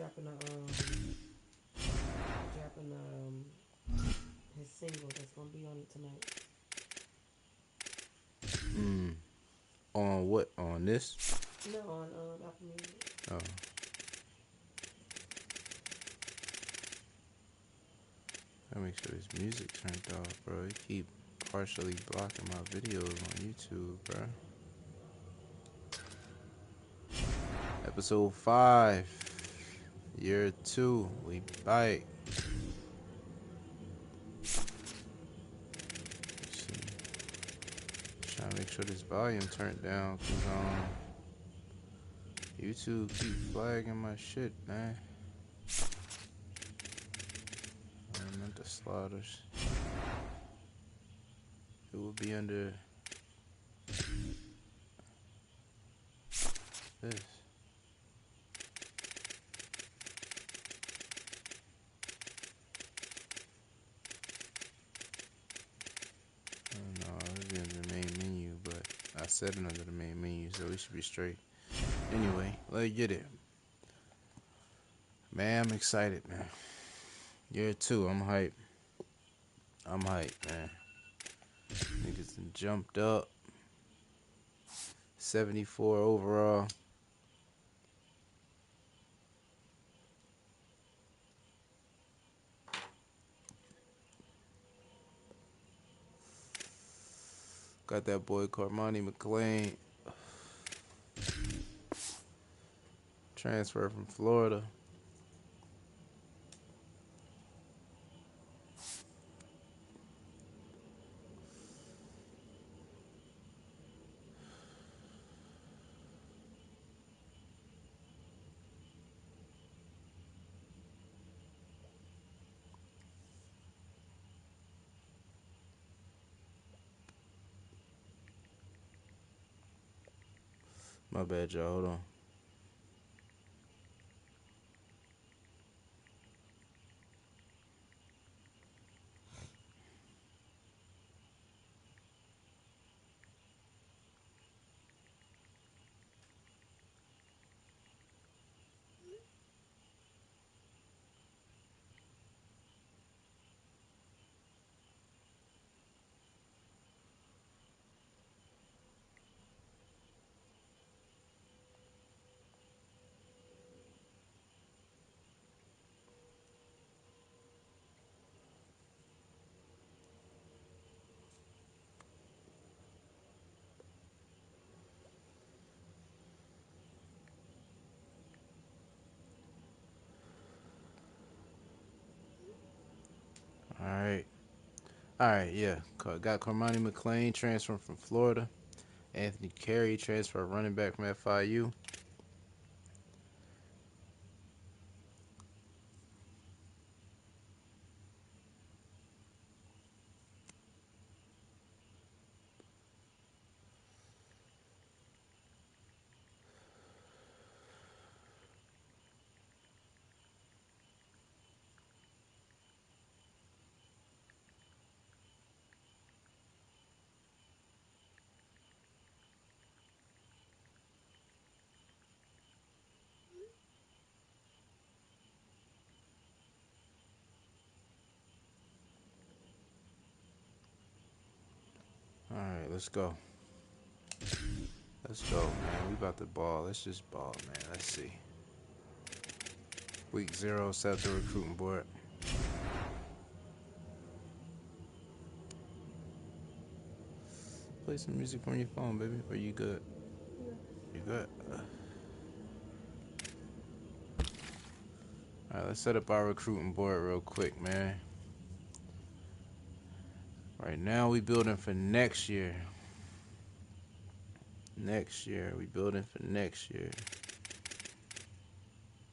dropping his single that's gonna be on it tonight. On what? On this? No, on Apple Music. Oh. I make sure this music turned off, bro. It keep partially blocking my videos on YouTube, bro. Episode 5, year 2. We bite. Let's see. Trying to make sure this volume turned down, cause YouTube keep flagging my shit, man. Not the slaughters. It will be under this. No, it'll be under the main menu, but I set it under the main menu, so we should be straight. Anyway, let's get it. Man, I'm excited, man. Year 2, I'm hyped. I'm hyped, man. Niggas done jumped up. 74 overall. Got that boy Carmani McLean. Transfer from Florida. My bad, y'all. Hold on. Alright. Alright, yeah. Got Carmani McLean transfer from Florida. Anthony Carey transfer running back from FIU. Alright, let's go. Let's go, man. We about to ball. Let's just ball, man. Let's see. Week 0, set the recruiting board. Play some music from your phone, baby. Or you good? Yeah. You good? Alright, let's set up our recruiting board real quick, man. Right now, we building for next year. Next year. We building for next year.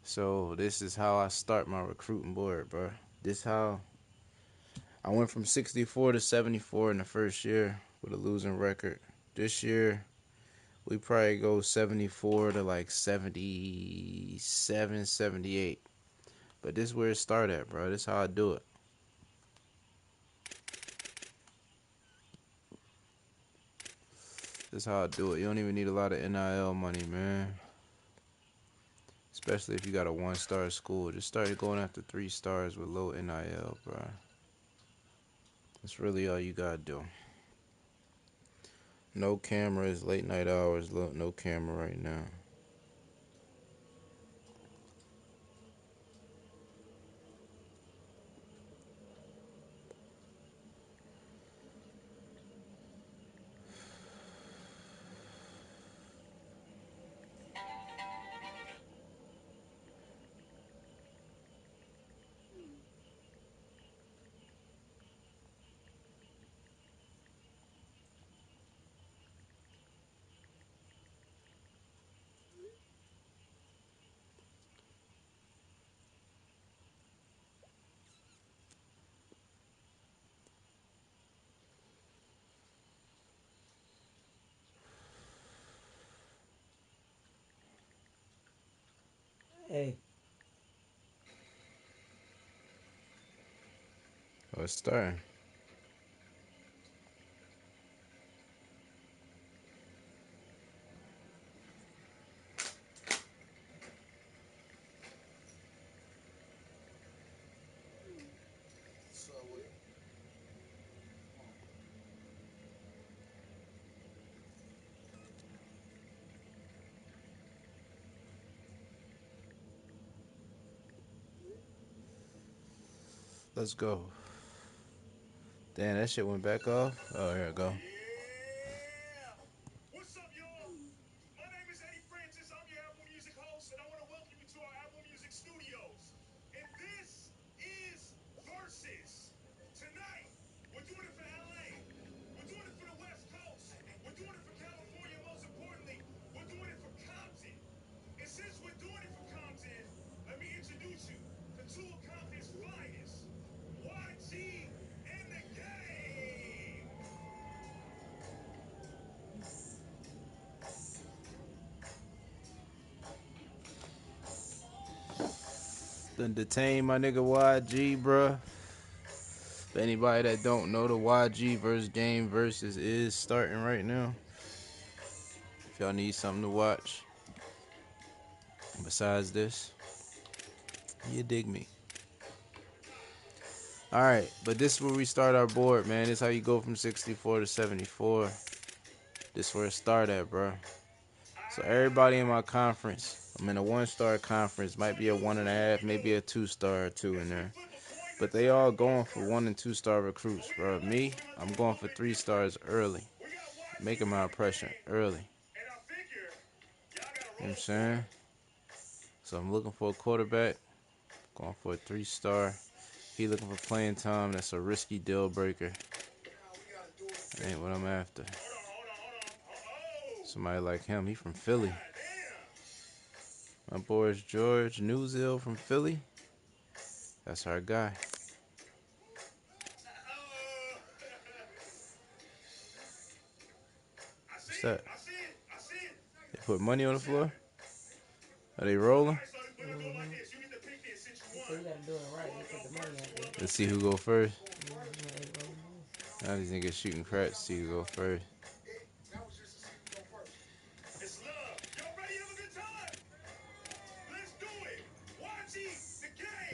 So, this is how I start my recruiting board, bro. This how I went from 64 to 74 in the first year with a losing record. This year, we probably go 74 to like 77, 78. But this is where it started at, bro. This is how I do it. This is how I do it. You don't even need a lot of NIL money, man. Just Especially if you got a 1-star school. Just start going after 3 stars with low NIL, bro. That's really all you gotta do. No cameras, late night hours, no camera right now. Hey, Oh, it's starting. Let's go. Damn, that shit went back off. Oh, here it go. Done detained my nigga YG, bruh. For anybody that don't know, the YG versus game versus is starting right now. If y'all need something to watch besides this, you dig me. Alright, but this is where we start our board, man. This is how you go from 64 to 74. This is where it start at, bro. So everybody in my conference, I'm in a 1-star conference, might be a 1.5, maybe a 2-star or 2 in there. But they all going for 1 and 2-star recruits, bro. Me, I'm going for 3 stars early. Making my impression early. You know what I'm saying? So I'm looking for a quarterback. Going for a 3-star. He looking for playing time. That's a risky deal breaker. That ain't what I'm after. Somebody like him. He from Philly. My boy is George Newsill from Philly. That's our guy. What's that? They put money on the floor? Are they rolling? mm-hmm. They say you gotta do it right. They put the money out there. Let's see who go first. Mm-hmm. 8 rolling dice. Now these niggas shooting craps. See who go first.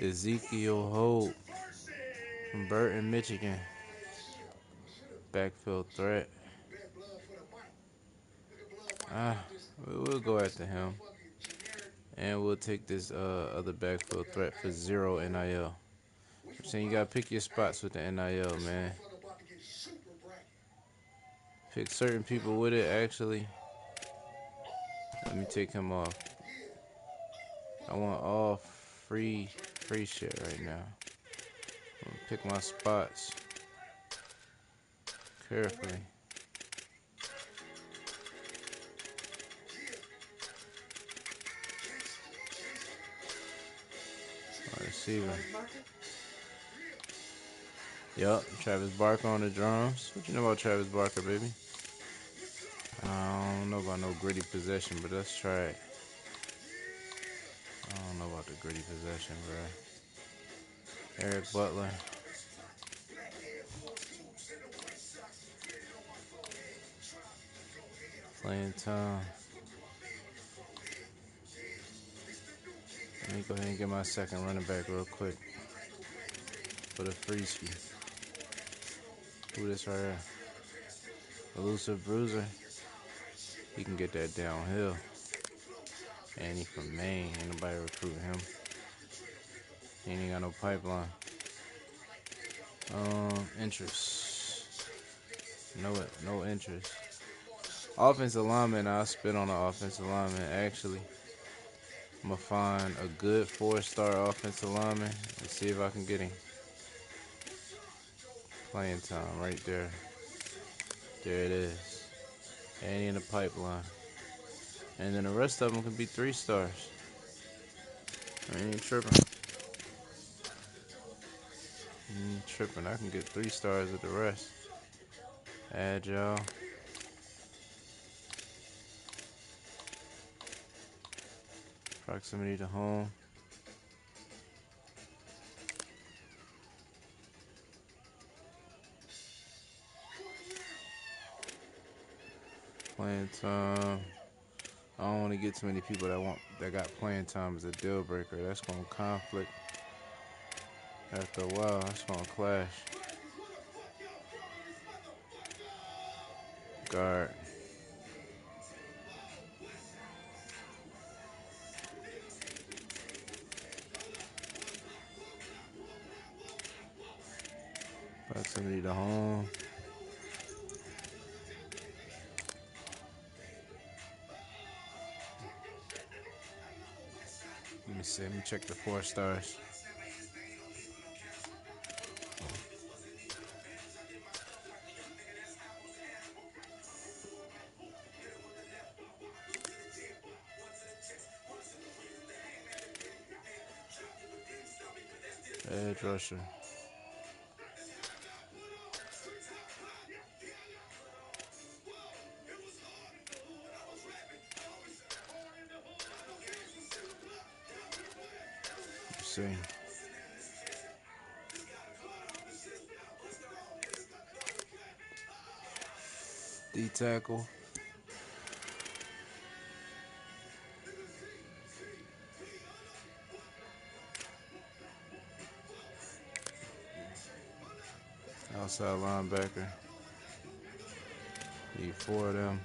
Ezekiel Holt from Burton, Michigan. Backfield threat. We'll go after him. And we'll take this other backfield threat for 0 NIL. I'm saying you gotta pick your spots with the NIL, man. Pick certain people with it, actually. Let me take him off. I want all free shit right now. I'm gonna pick my spots carefully. All right, receiver. Yup, Travis Barker on the drums. What you know about Travis Barker, baby? I don't know about no gritty possession, but let's try it. I don't know about the gritty possession, bro. Eric Butler. Playing time. Let me go ahead and get my second running back real quick for the free ski. Who this right here? Elusive Bruiser. He can get that downhill. And he from Maine. Ain't nobody recruiting him. He ain't got no pipeline. Interest. No interest. Offensive lineman, I'll spit on the offensive lineman. Actually, I'm going to find a good 4-star offensive lineman and see if I can get him. Playing time right there. There it is. And he in the pipeline. And then the rest of them can be 3 stars. I ain't tripping. I can get 3 stars with the rest. Agile. Proximity to home. Playing time. I don't want to get too many people that got playing time as a deal breaker. That's gonna conflict after a while. That's gonna clash. Guard. Proximity to home. Let me see. Let me check the 4 stars. Edge rusher. Let's see. D tackle. Outside linebacker. Need 4 of them.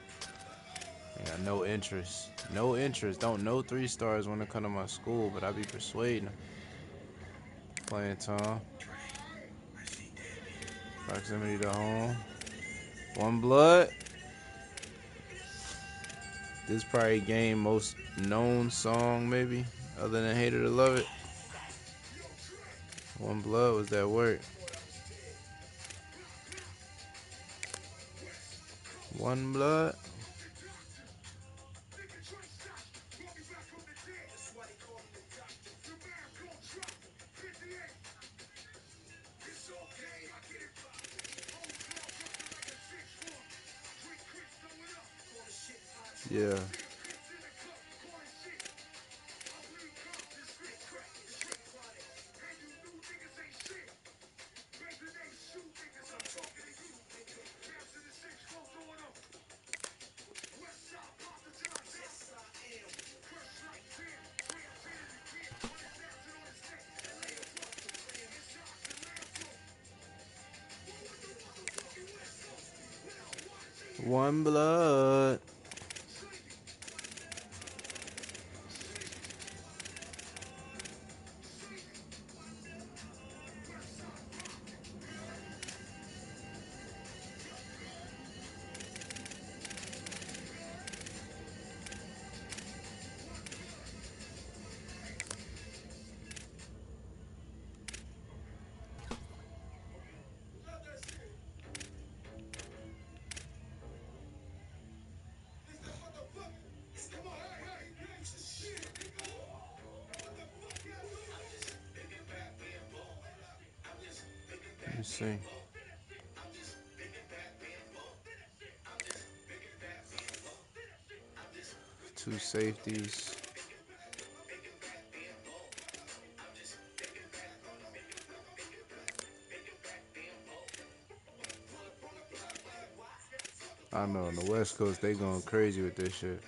I got no interest. No interest. Don't know 3 stars when they come to my school, but I be persuading them. Playing time. Proximity to home. One blood. This probably game most known song maybe, other than Hate It or Love It. One blood was that word. One blood. Yeah. One blood. Let me see. 2 safeties. I know on the West Coast they going crazy with this shit.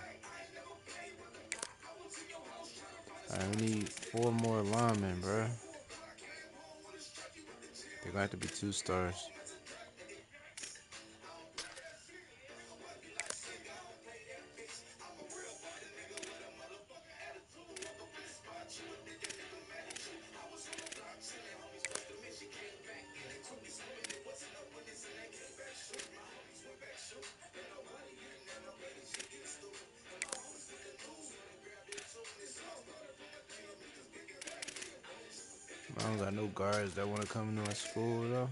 I We need 4 more linemen, bro. They're gonna have to be 2 stars. I don't got no guards that want to come into our school, though.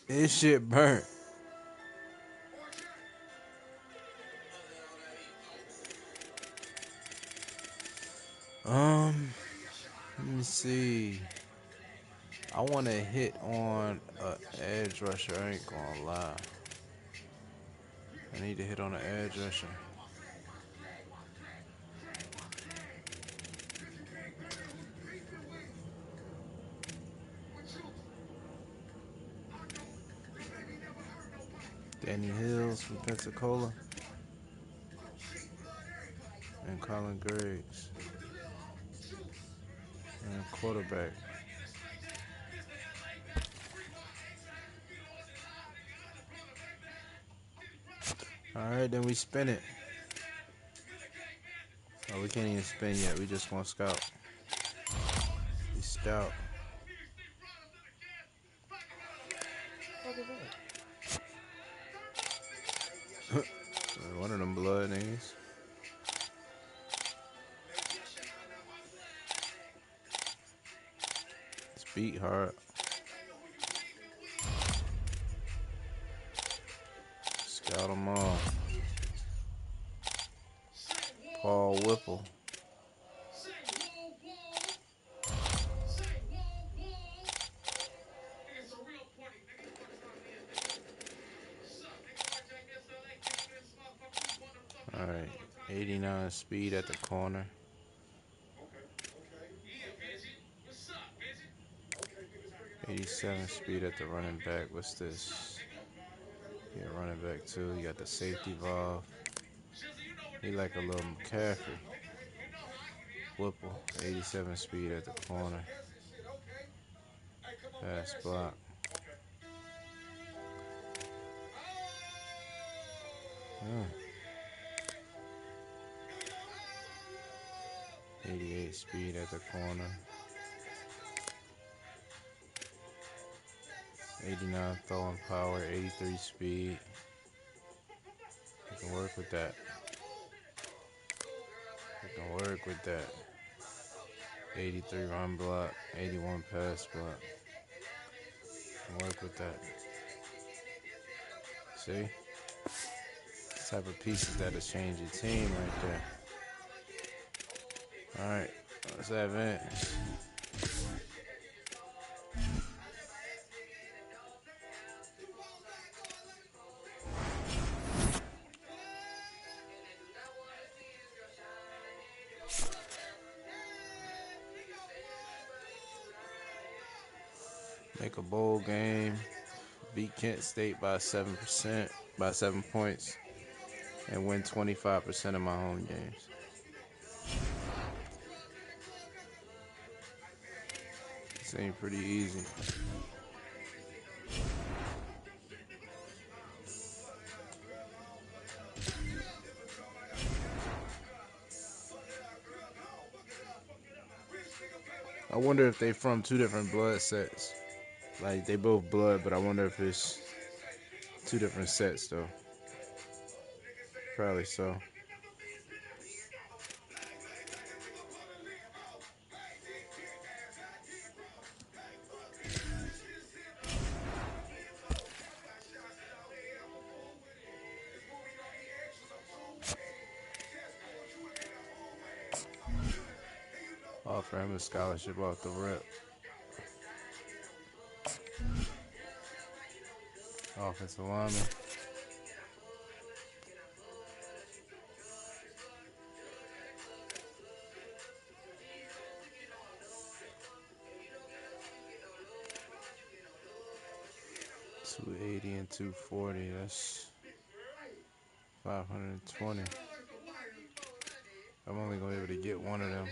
This shit burnt. Let me see. I want to hit on a edge rusher. I ain't gonna lie. I need to hit on an edge rusher. Danny Hills from Pensacola. And Colin Griggs. And quarterback. Alright, then we spin it. Oh, we can't even spin yet. We just gonna scout. We scout. What is that? One of them blood niggas. It's beat hard. Scout them all. Paul Whipple. Alright, 89 speed at the corner. 87 speed at the running back. What's this? Yeah, running back too. You got the safety valve. He like a little McCaffrey. Whipple, 87 speed at the corner. Pass block. 88 speed at the corner. 89 throwing power, 83 speed. You can work with that. You can work with that. 83 run block, 81 pass block. You can work with that. See? This type of pieces that'll change your team right there. Alright, let's advance. Make a bowl game. Beat Kent State by 7%, by 7 points, and win 25% of my home games. This ain't pretty easy. I wonder if they from 2 different blood sets. Like, they both blood, but I wonder if it's 2 different sets, though. Probably so. For him, a scholarship off the rip. Offensive lineman. $280 and $240. That's $520. I'm only gonna be able to get one of them.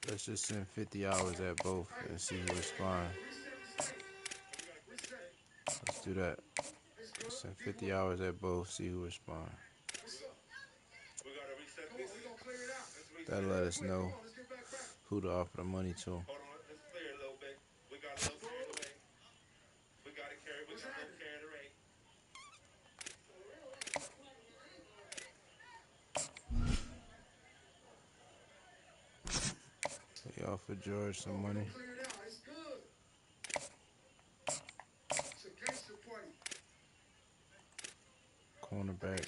Let's just send 50 hours at both and see who responds. Let's do that. Send 50 hours at both, see who responds. That'll let us know who to offer the money to. They offered George some money. Cornerback.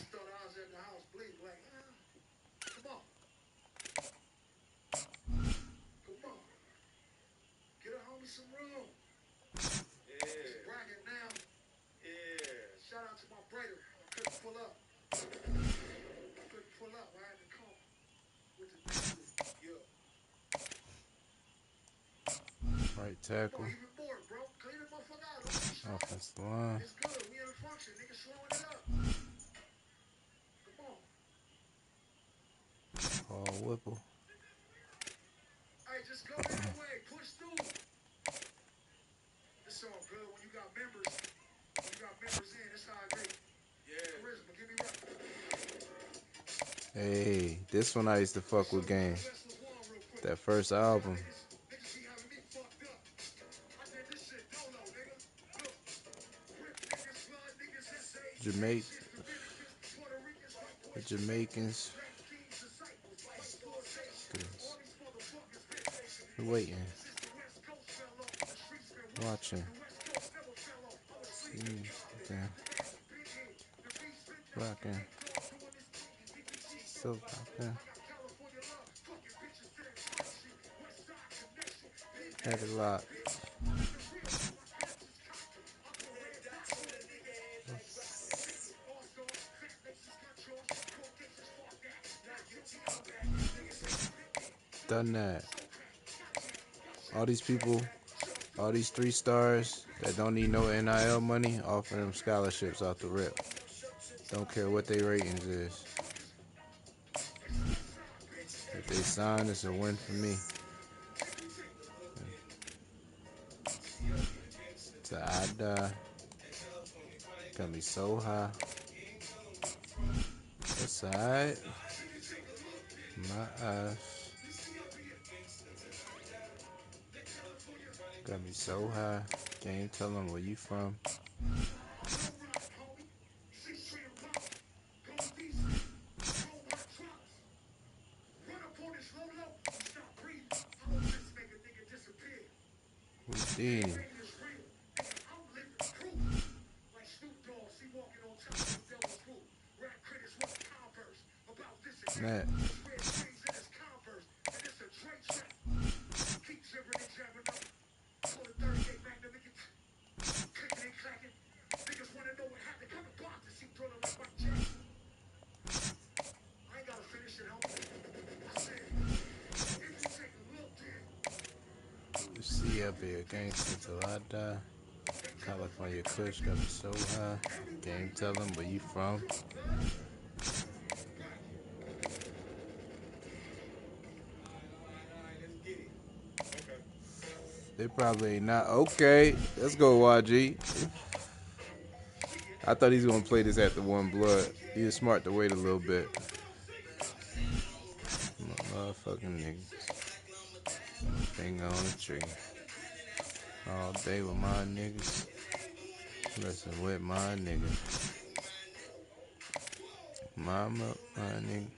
Right tackle. Offensive line. Paul Whipple. Hey, this one I used to fuck with game. That first album. The Jamaicans. We're waiting. Watching. Rocking. Still rocking. Had a lot. Done that. All these people, all these 3 stars that don't need no NIL money, offer them scholarships off the rip. Don't care what their ratings is. If they sign, it's a win for me. So I got me so high. That's alright. My eyes got me so high. Can't even tell them where you from. Houdini. That. See up here, gangsta till I die. California Kush got me so high. Can't tell them where you from. They probably not. Okay, let's go, YG. I thought he was gonna play this at the One Blood. He was smart to wait a little bit. Motherfucking niggas. Finger on the tree. All day with my niggas. Listen with my niggas. Mama, my nigga.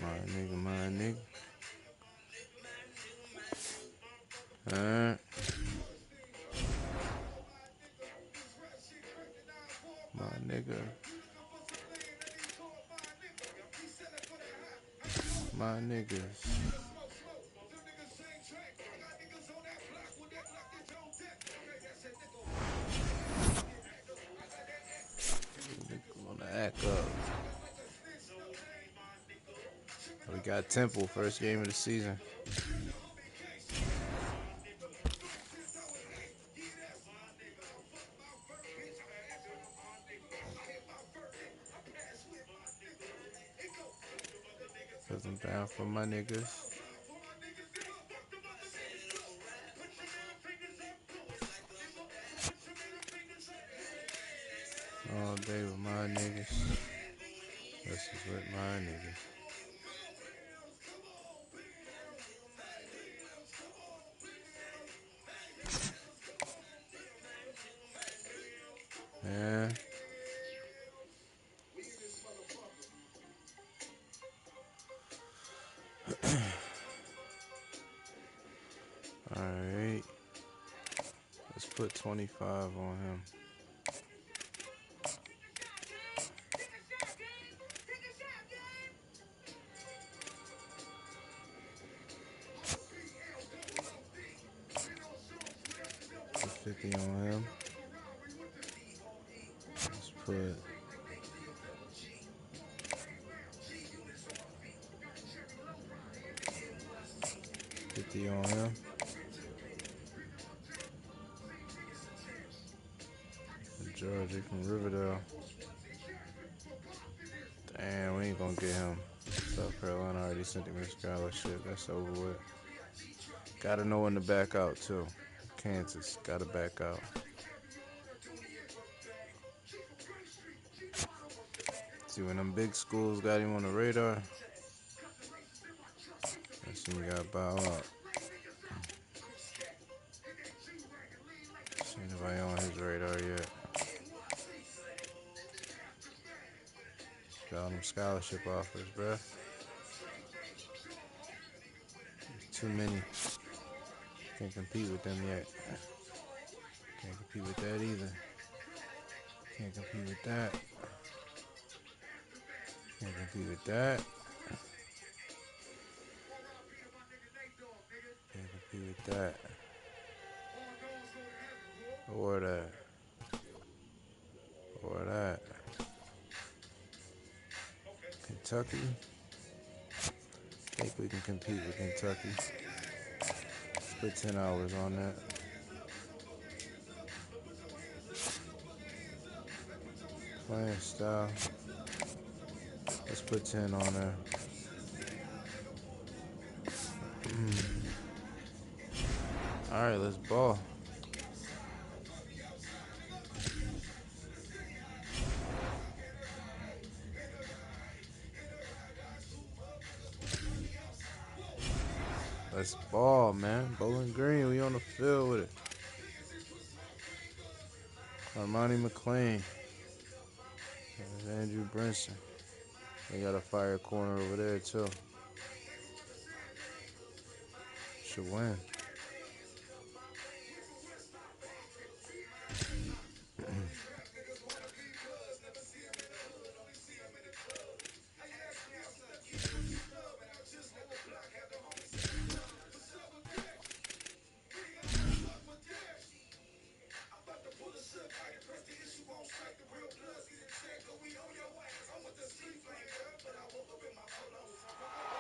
My nigga, my nigga. My nigga. my niggas. Gonna act up. We got Temple, first game of the season. Cause I'm down for my niggas. All day with my niggas. This is with my niggas. Man. Alright. Let's put 25 on him. Put 50 on him. Let's put 50 on him. Georgie from Riverdale. Damn, we ain't gonna get him. South Carolina already sent him a scholarship. That's over with. Gotta know when to back out, too. Kansas, gotta back out. See, when them big schools got him on the radar, that's when you gotta bow out. See nobody on his radar yet. Got all them scholarship offers, bruh. Too many. Can't compete with them yet. Can't compete with that either. Can't compete with that. Can't compete with that. Can't compete with that. Or that. Or that. Kentucky. I think we can compete with Kentucky. Let's put 10 hours on that. Playing style. Let's put 10 on there. Alright, let's ball. Let's ball, man. Bowling Green, we on the field with it. Armani McLean. There's Andrew Brinson. They got a fire corner over there, too. Should win.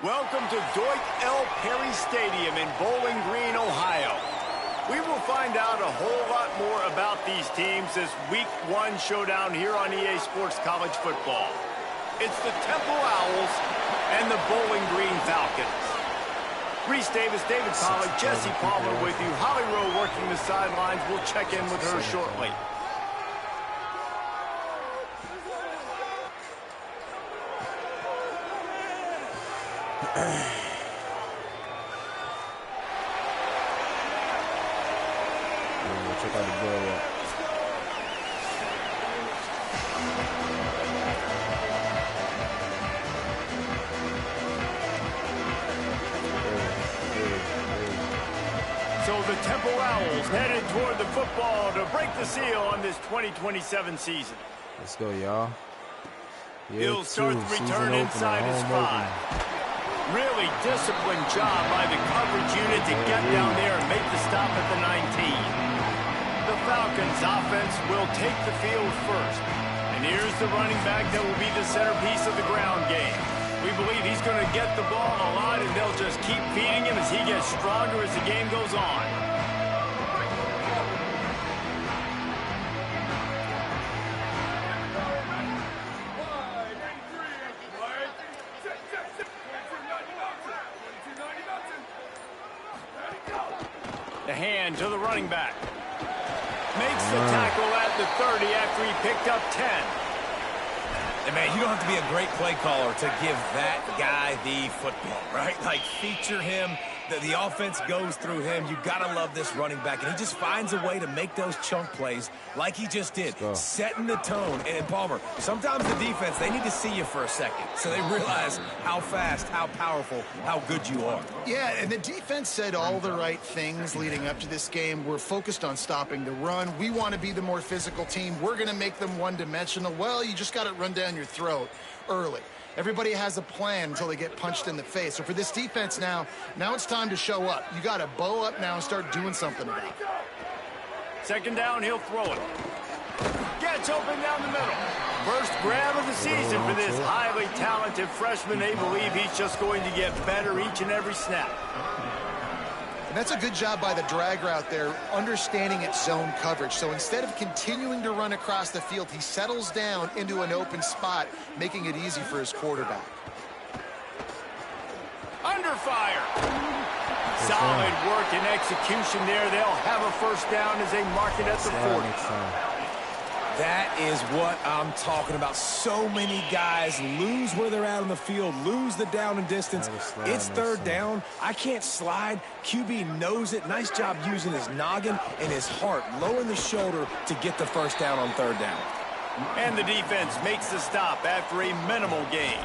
Welcome to Dwight L. Perry Stadium in Bowling Green, Ohio. We will find out a whole lot more about these teams this Week 1 showdown here on EA Sports College Football. It's the Temple Owls and the Bowling Green Falcons. Reese Davis, David Pollard, Jesse Palmer with you. Holly Rowe working the sidelines. We'll check in with her shortly. Check out the blow up. So the Temple Owls headed toward the football to break the seal on this 2027 season. Let's go, y'all. He'll start the return inside his 5. Really disciplined job by the coverage unit to get down there and make the stop at the 19. The Falcons offense will take the field first. And here's the running back that will be the centerpiece of the ground game. We believe he's going to get the ball a lot, and they'll just keep feeding him as he gets stronger as the game goes on. The hand to the running back. Makes the tackle at the 30 after he picked up 10. And man, you don't have to be a great play caller to give that guy the football, right? Like, feature him. The offense goes through him. You got to love this running back. And he just finds a way to make those chunk plays like he just did, setting the tone. And Palmer, sometimes the defense, they need to see you for a second so they realize how fast, how powerful, how good you are. Yeah, and the defense said all the right things leading up to this game. We're focused on stopping the run. We want to be the more physical team. We're going to make them one-dimensional. Well, you just got to run down your throat early. Everybody has a plan until they get punched in the face. So for this defense now it's time to show up. You got to bow up now and start doing something about it. Second down, he'll throw it. Gets open down the middle. First grab of the season for this highly talented freshman. They believe he's just going to get better each and every snap. And that's a good job by the drag route there, understanding its zone coverage. So instead of continuing to run across the field, he settles down into an open spot, making it easy for his quarterback. Under fire. Solid work and execution there. They'll have a first down as they mark it at the 40. That is what I'm talking about. So many guys lose where they're at on the field, lose the down and distance. It's third down. I can't slide. QB knows it. Nice job using his noggin and his heart, lowering the shoulder to get the first down on third down. And the defense makes the stop after a minimal gain.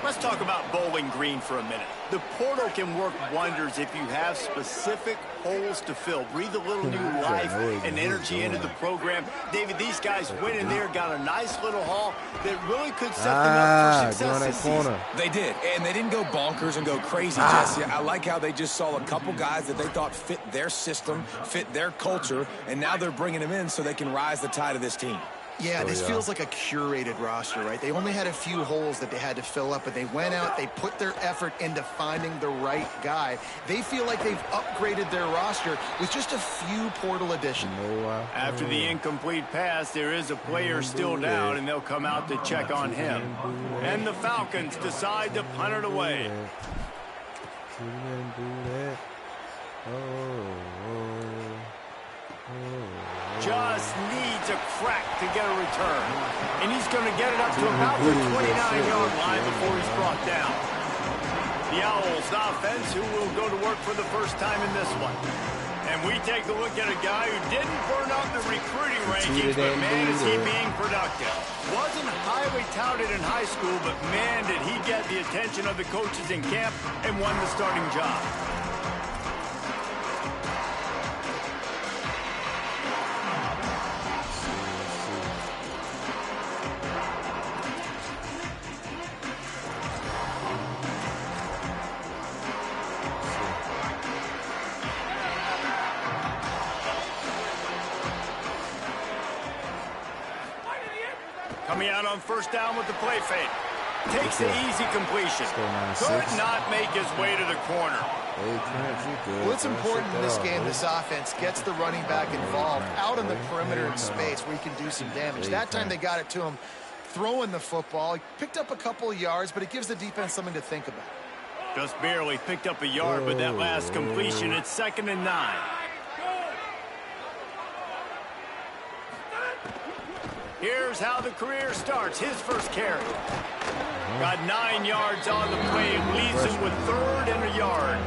Let's talk about Bowling Green for a minute. The portal can work wonders if you have specific holes to fill. Breathe a little new life and energy into the program. David, these guys went in there, got a nice little haul that really could set them up for success this season. They did, and they didn't go bonkers and go crazy, Jesse. I like how they just saw a couple guys that they thought fit their system, fit their culture, and now they're bringing them in so they can rise the tide of this team. Yeah, this feels like a curated roster, right? They only had a few holes that they had to fill up, but they went out, they put their effort into finding the right guy. They feel like they've upgraded their roster with just a few portal additions. After the incomplete pass, there is a player still down, and they'll come out to check on him. And the Falcons decide to punt it away. Just needs a crack to get a return. And he's going to get it up to about the 29-yard line before he's brought down. The Owls offense, who will go to work for the first time in this one. And we take a look at a guy who didn't burn up the recruiting rankings, but man, is he being productive. Wasn't highly touted in high school, but man, did he get the attention of the coaches in camp and won the starting job. Coming out on first down with the play fake. Takes the easy completion. Could not make his way to the corner. Well, it's important in this game, this offense gets the running back involved out on the perimeter in space where he can do some damage. That time they got it to him throwing the football. He picked up a couple of yards, but it gives the defense something to think about. Just barely picked up a yard, but that last completion, it's 2nd and 9. Here's how the career starts. His first carry. Got 9 yards on the play and leads him with 3rd and a yard.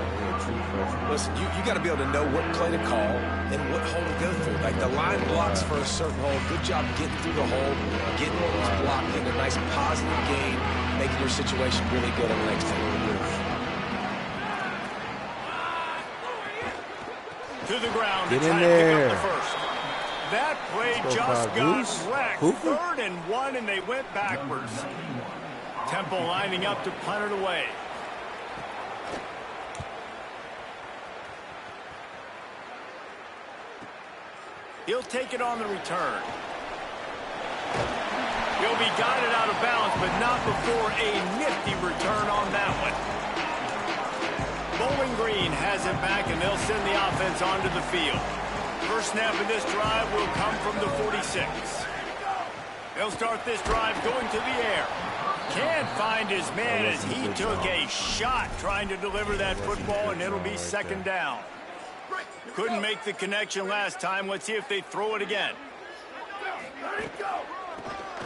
Listen, you got to be able to know what play to call and what hole to go through. Like the line blocks for a certain hole. Good job getting through the hole, getting what was blocked, getting a nice positive gain, making your situation really good on the next time. To the ground. Get to in try to pick there. up the first. That play just got wrecked. 3rd and 1, and they went backwards. Temple lining up to punt it away. He'll take it on the return. He'll be guided out of bounds, but not before a nifty return on that one. Bowling Green has it back, and they'll send the offense onto the field. First snap of this drive will come from the 46. They'll start this drive going to the air. Can't find his man as he took a shot trying to deliver that football, and it'll be second down. Couldn't make the connection last time. Let's see if they throw it again.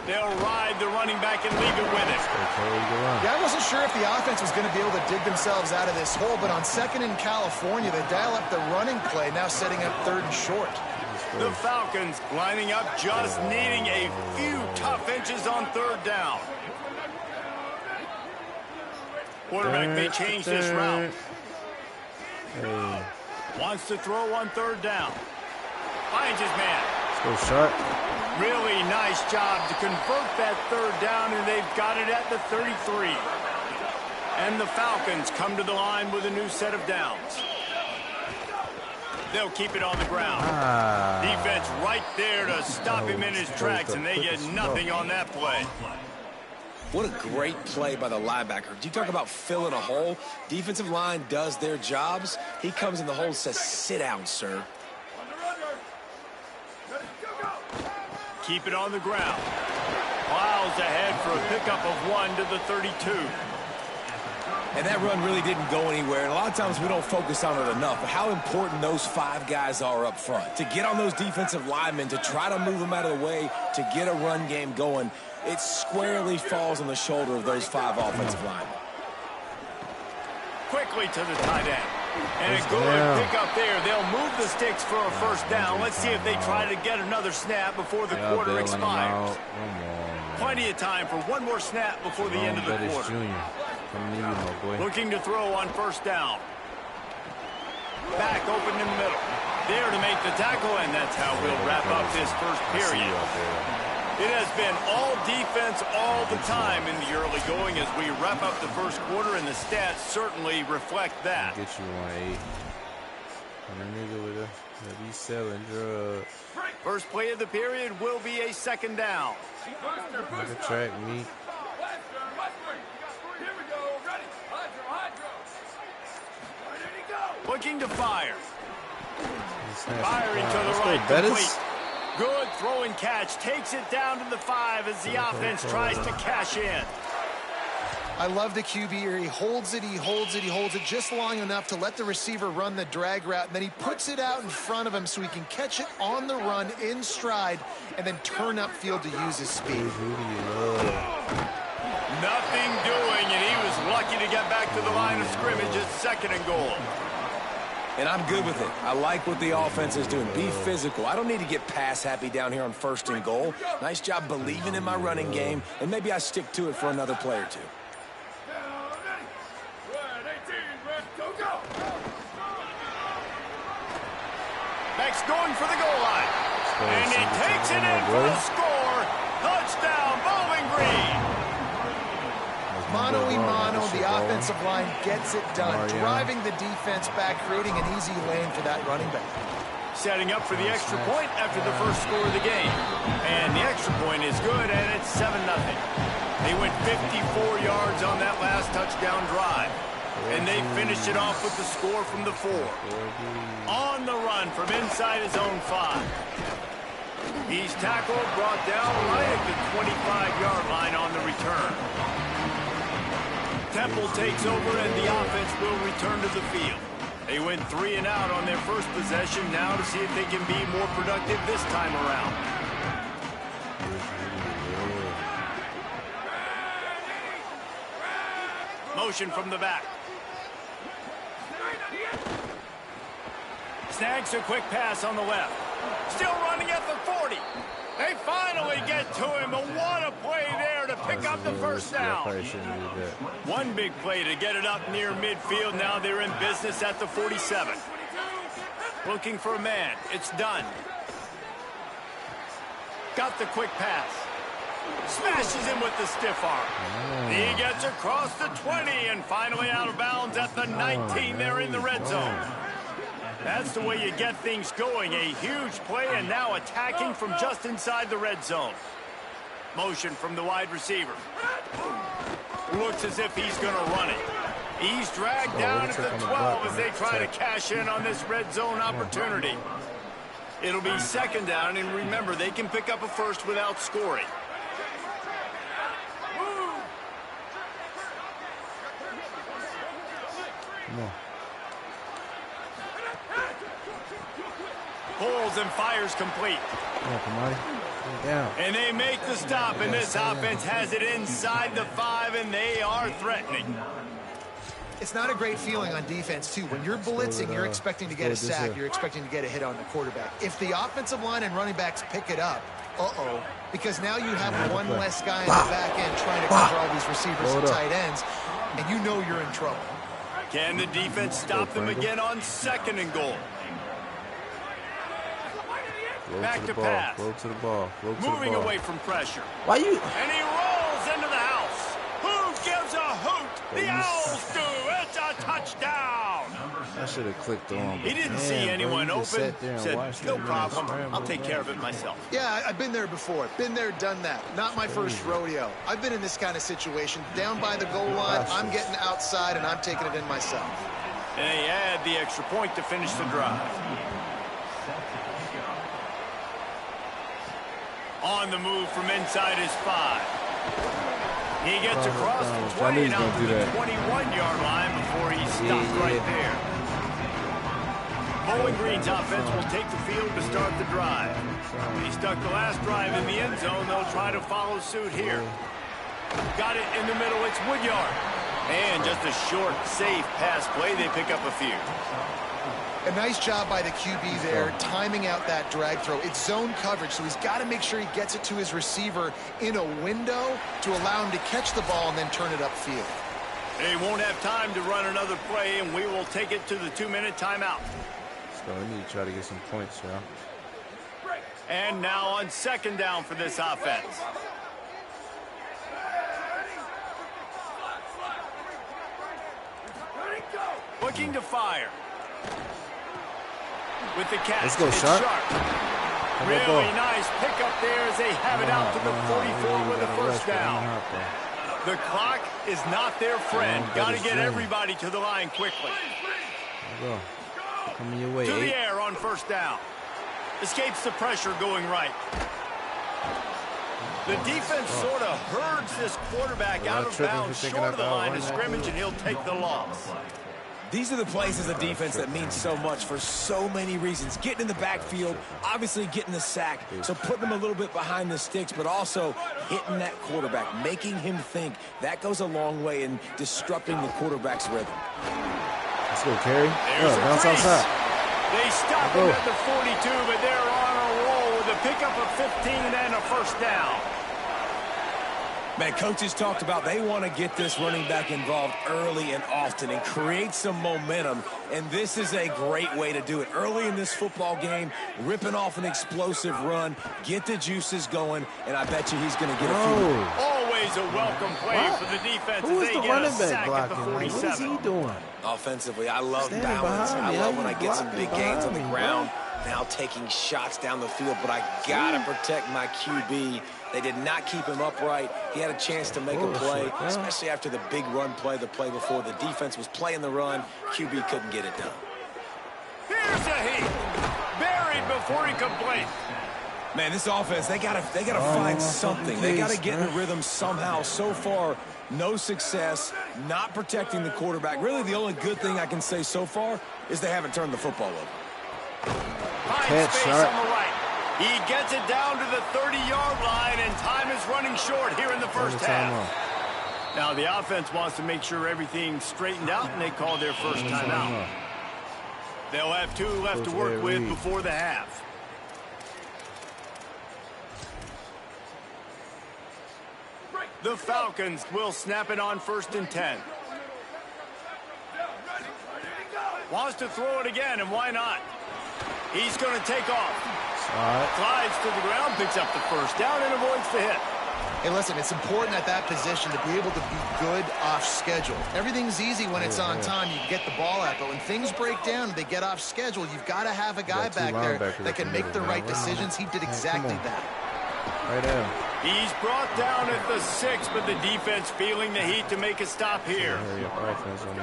They'll ride the running back and leave it with it. Yeah, I wasn't sure if the offense was going to be able to dig themselves out of this hole, but on second in California, they dial up the running play, now setting up third and short. The Falcons lining up, just needing a few tough inches on third down. Quarterback may change this route. Wants to throw on third down. Finds his man. Let's go, shot. Really nice job to convert that third down, and they've got it at the 33. And the Falcons come to the line with a new set of downs. They'll keep it on the ground. Defense right there to stop him in his tracks, and they get nothing on that play. What a great play by the linebacker. Do you talk about filling a hole? Defensive line does their jobs. He comes in the hole and says, sit down, sir. Keep it on the ground. Plows ahead for a pickup of 1 to the 32. And that run really didn't go anywhere. And a lot of times we don't focus on it enough. But how important those 5 guys are up front. To get on those defensive linemen, to try to move them out of the way, to get a run game going, it squarely falls on the shoulder of those 5 offensive linemen. Quickly to the tight end. And a good pick up there. They'll move the sticks for a first down. Let's see if they try to get another snap before the quarter expires. Plenty of time for one more snap before the end of the quarter. Looking to throw on first down. Back open in the middle. There to make the tackle, and that's how we'll wrap up this first period. It has been all defense all the time in the early going as we wrap up the first quarter, and the stats certainly reflect that. Get you 1-8. And a nigga with a be selling drugs. First play of the period will be a second down. Like a track meet. Looking to fire. Firing to the Let's right. go, Complete. Good throw and catch. Takes it down to the 5 as the offense tries to cash in. I love the QB here. He holds it, he holds it, he holds it just long enough to let the receiver run the drag route, and then he puts it out in front of him so he can catch it on the run in stride and then turn upfield to use his speed. Nothing doing, and he was lucky to get back to the line of scrimmage at second and goal. And I'm good with it. I like what the offense is doing. Be physical. I don't need to get pass happy down here on first and goal. Nice job believing in my running game, and maybe I stick to it for another play or two. Next going for the goal line. And he takes it in for the score. Touchdown, Bowling Green. Mano-a-mano, the offensive line gets it done, driving the defense back, creating an easy lane for that running back. Setting up for the extra point after the first score of the game. And the extra point is good, and it's 7-0. They went 54 yards on that last touchdown drive. And they finished it off with the score from the 4. On the run from inside his own 5. He's tackled, brought down right at the 25-yard line on the return. Temple takes over, and the offense will return to the field. They went 3 and out on their first possession, now to see if they can be more productive this time around. Motion from the back. Snags a quick pass on the left. Still running at the 40. They finally get to him, but what a play there to pick up the first down. One big play to get it up near midfield. Now they're in business at the 47. Looking for a man. It's done. Got the quick pass. Smashes him with the stiff arm. He gets across the 20 and finally out of bounds at the 19. They're in the red zone. That's the way you get things going. A huge play, and now attacking from just inside the red zone. Motion from the wide receiver. Looks as if he's going to run it. He's dragged down at the 12 as they try to cash in on this red zone opportunity. It'll be second down, and remember, they can pick up a first without scoring. Come on. Pulls and fires complete. Come on, Kamari. Down. And they make the stop, and this offense has it inside the 5, and they are threatening. It's not a great feeling on defense, too. When you're blitzing, you're expecting to get a sack. You're expecting to get a hit on the quarterback. If the offensive line and running backs pick it up, because now you have one less guy in the back end trying to cover all these receivers and tight ends, and you know you're in trouble. Can the defense stop them again on second and goal? Back to pass. Flow to the ball. Moving away from pressure. Why you? And he rolls into the house. Who gives a hoot? The Owls do. It's a touchdown. I should have clicked on. He didn't see anyone open. Said, no problem. Scramble, I'll take care of it myself. Yeah, I've been there before. Been there, done that. Not my first rodeo. I've been in this kind of situation. Down by the goal line, I'm getting outside, and I'm taking it in myself. And they add the extra point to finish the drive. On the move from inside his 5. He gets across the 20 and out to the 21-yard line before he's stopped right there. Bowling Green's offense will take the field to start the drive. He stuck the last drive in the end zone. They'll try to follow suit here. Got it in the middle. It's Woodyard. And just a short, safe pass play. They pick up a few. A nice job by the QB there, timing out that drag throw. It's zone coverage, so he's got to make sure he gets it to his receiver in a window to allow him to catch the ball and then turn it upfield. They won't have time to run another play, and we will take it to the 2-minute timeout. So we need to try to get some points, y'all. And now on second down for this offense. Looking to fire. With the catch. Let's go, Sharp. Really nice pickup there as they have it out to the 44 with a first down. The clock is not their friend. Got to get everybody to the line quickly. Coming your way. To the air on first down. Escapes the pressure going right. The defense sort of herds this quarterback out of bounds short of the line of scrimmage, and he'll take the loss. These are the plays as a defense that mean so much for so many reasons. Getting in the backfield, obviously getting the sack, so putting them a little bit behind the sticks, but also hitting that quarterback, making him think. That goes a long way in disrupting the quarterback's rhythm. Let's go, Kerry. Bounce outside. They stop him at the 42, but they're on a roll with a pickup of 15 and a first down. Man, coaches talked about they want to get this running back involved early and often and create some momentum, and this is a great way to do it. Early in this football game, ripping off an explosive run, get the juices going, and I bet you he's going to get a few. Always a welcome play for the defense. Who as is they the get running a back sack blocking? at the What 47. is he doing? Offensively, I love Standing balance. behind I me. love How when you I get some blocking big gains on the behind me, ground. Now taking shots down the field, but I got to protect my QB. They did not keep him upright. He had a chance to make a play, especially after the big run play, the play before. The defense was playing the run. QB couldn't get it done. Here's a heat. Buried before he completes. Man, this offense, they gotta find something. They gotta get in a rhythm somehow. So far, no success, not protecting the quarterback. Really, the only good thing I can say so far is they haven't turned the football over. Finds space on the right. He gets it down to the 30-yard line, and time is running short here in the first half. Now, the offense wants to make sure everything's straightened out, and they call their first timeout. They'll have 2 left to work with before the half. The Falcons will snap it on 1st and 10. Wants to throw it again, and why not? He's going to take off. Slides to the ground, picks up the first down, and avoids the hit. Hey, listen, it's important at that position to be able to be good off schedule. Everything's easy when it's on time. You can get the ball out. But when things break down and they get off schedule, you've got to have a guy back there that can make the right decisions. He did exactly that. Right there. He's brought down at the 6, but the defense feeling the heat to make a stop here.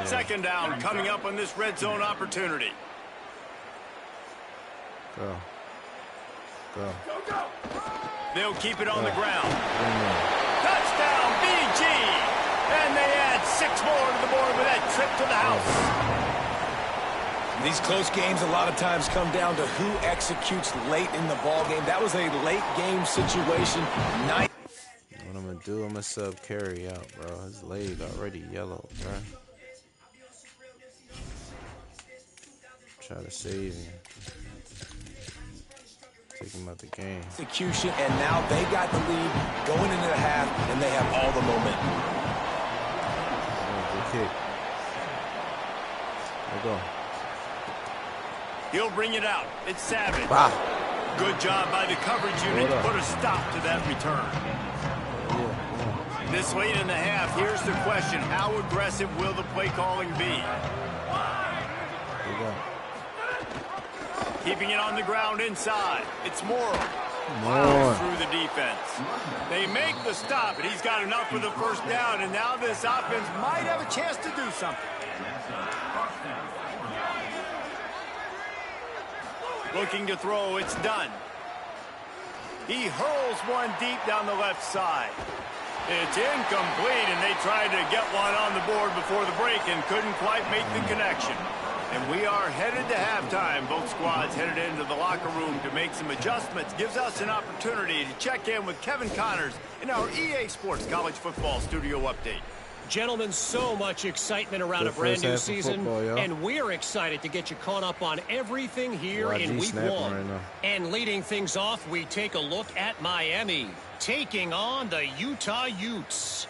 Second down coming up on this red zone opportunity. Go. Go. They'll keep it on the ground. Touchdown, BG! And they add 6 more to the board with that trip to the house. These close games a lot of times come down to who executes late in the ball game. That was a late game situation. What I'm going to do, I'm going to sub carry out, bro. His leg already yellow, bro. Try to save him. Take him out the game. Execution, and now they got the lead going into the half, and they have all the momentum. Good kick. There we go. He'll bring it out. It's Savage. Bah. Good job by the coverage unit to put a stop to that return. This late in the half, here's the question. How aggressive will the play calling be? Keeping it on the ground inside. It's Morrow. Flies through the defense. They make the stop, and he's got enough for the first down, and now this offense might have a chance to do something. Looking to throw, it's done. He hurls one deep down the left side. It's incomplete, and they tried to get one on the board before the break and couldn't quite make the connection. And we are headed to halftime. Both squads headed into the locker room to make some adjustments. Gives us an opportunity to check in with Kevin Connors in our EA Sports College Football Studio Update. Gentlemen, so much excitement around a brand new season, and we're excited to get you caught up on everything here in Week 1. And leading things off, we take a look at Miami, taking on the Utah Utes.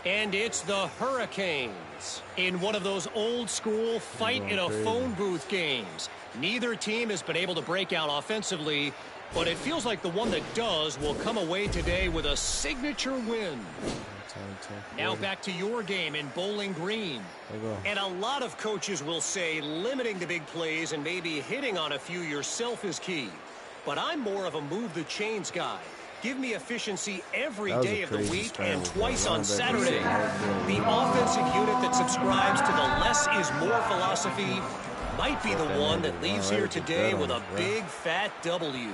And it's the Hurricanes in one of those old-school fight-in-a-phone booth games. Neither team has been able to break out offensively, but it feels like the one that does will come away today with a signature win. Now back to your game in Bowling Green. And a lot of coaches will say limiting the big plays and maybe hitting on a few yourself is key. But I'm more of a move-the-chains guy. Give me efficiency every day of the week and twice on Saturday. The offensive unit that subscribes to the less is more philosophy might be the one that leaves here today with a big fat W.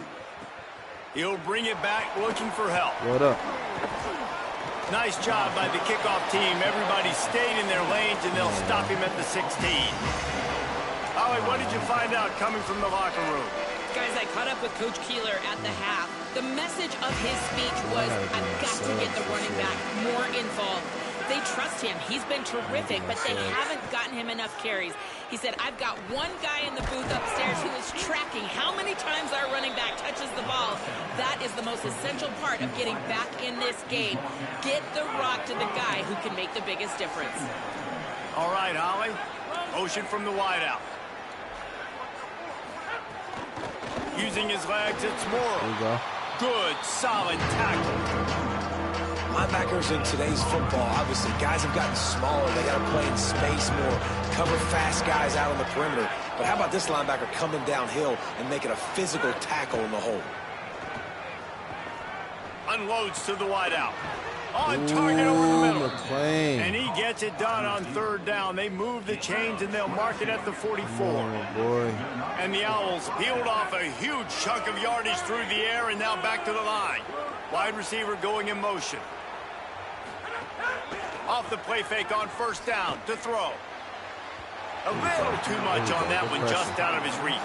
He'll bring it back looking for help. What up? Nice job by the kickoff team. Everybody stayed in their lanes, and they'll stop him at the 16. Ollie, what did you find out coming from the locker room? Guys, I caught up with Coach Keeler at the half. The message of his speech was, I've got to get the running back more involved. They trust him. He's been terrific, but they haven't gotten him enough carries. He said, I've got one guy in the booth upstairs who is tracking how many times our running back touches the ball. That is the most essential part of getting back in this game. Get the rock to the guy who can make the biggest difference. All right, Ollie. Motion from the wideout. Using his legs, it's Morrow. Good, solid tackle. Linebackers in today's football, obviously, guys have gotten smaller. They got to play in space more, cover fast guys out on the perimeter. But how about this linebacker coming downhill and making a physical tackle in the hole? Unloads to the wideout. On target over the middle. McClain. And he gets it done on third down. They move the chains, and they'll mark it at the 44. Oh, boy. And the Owls peeled off a huge chunk of yardage through the air, and now back to the line. Wide receiver going in motion. Off the play fake on first down to throw. A little too much on that one, just out of his reach.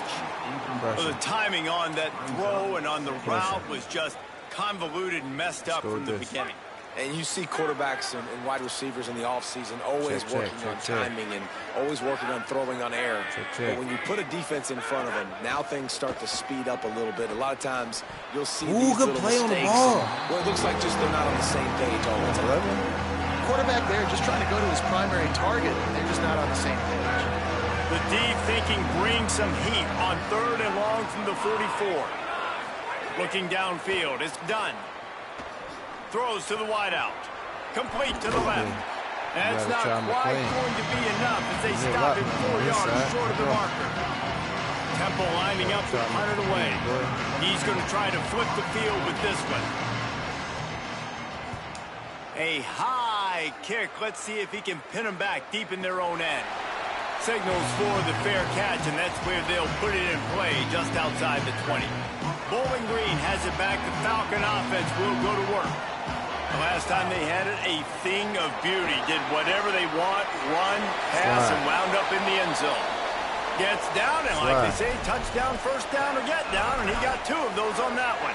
Well, the timing on that throw and on the route was just convoluted and messed up from the beginning. And you see quarterbacks and wide receivers in the offseason always working on timing and always working on throwing on air. But when you put a defense in front of them, now things start to speed up a little bit. A lot of times you'll see these little play on the mistakes ball. where it looks like just they're not on the same page all the time. Quarterback there just trying to go to his primary target, and they're just not on the same page. The deep thinking brings some heat on third and long from the 44. Looking downfield, it's done. throws to the wideout. Complete to the left. That's not quite going to be enough as they stop it 4 yards short of the marker. Temple lining up to punt it away. He's going to try to flip the field with this one. A high kick. Let's see if he can pin them back deep in their own end. Signals for the fair catch, and that's where they'll put it in play just outside the 20. Bowling Green has it back. The Falcon offense will go to work. The last time they had it, a thing of beauty. Did whatever they want, run, pass, and wound up in the end zone. Gets down, and like they say, touchdown, first down, or get down, and he got 2 of those on that one.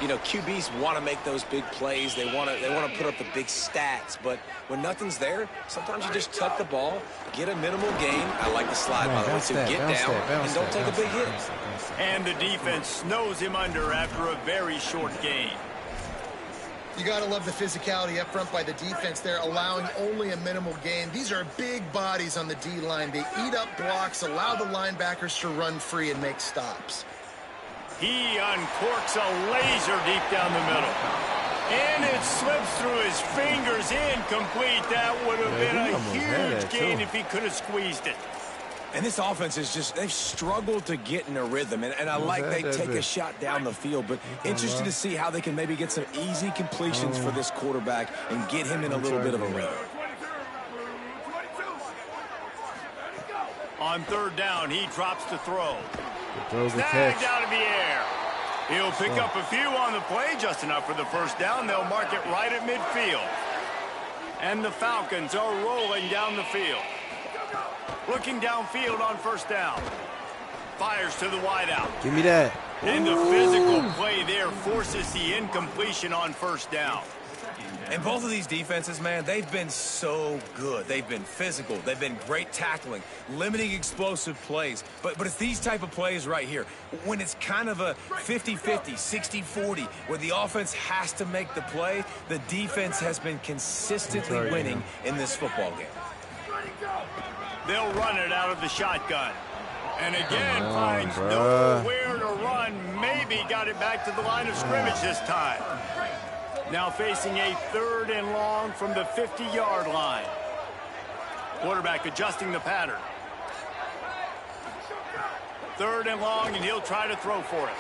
You know, QBs want to make those big plays. They want to put up the big stats. But when nothing's there, sometimes you just tuck the ball, get a minimal gain. I like the slide, by the way, to get down and don't take a big hit. And the defense snows him under after a very short gain. You got to love the physicality up front by the defense there, allowing only a minimal gain. These are big bodies on the D-line. They eat up blocks, allow the linebackers to run free and make stops. He uncorks a laser deep down the middle. And it slips through his fingers, incomplete. That would have been a huge gain if he could have squeezed it. And this offense is just, they've struggled to get in a rhythm. And I like they take a shot down the field, but interested to see how they can maybe get some easy completions for this quarterback and get him in a little bit of a rhythm. On third down, he drops to throw. Snagged out of the air. He'll pick up a few on the play, just enough for the first down. They'll mark it right at midfield. And the Falcons are rolling down the field. Looking downfield on first down. Fires to the wideout. Give me that. And the physical play there forces the incompletion on first down. And both of these defenses, man, they've been so good. They've been physical. They've been great tackling, limiting explosive plays. But it's these type of plays right here. When it's kind of a 50-50, 60-40, where the offense has to make the play, the defense has been consistently winning in this football game. They'll run it out of the shotgun. And again, finds nowhere to run. Maybe got it back to the line of scrimmage this time. Now facing a 3rd and long from the 50-yard line. Quarterback adjusting the pattern. 3rd and long, and he'll try to throw for it.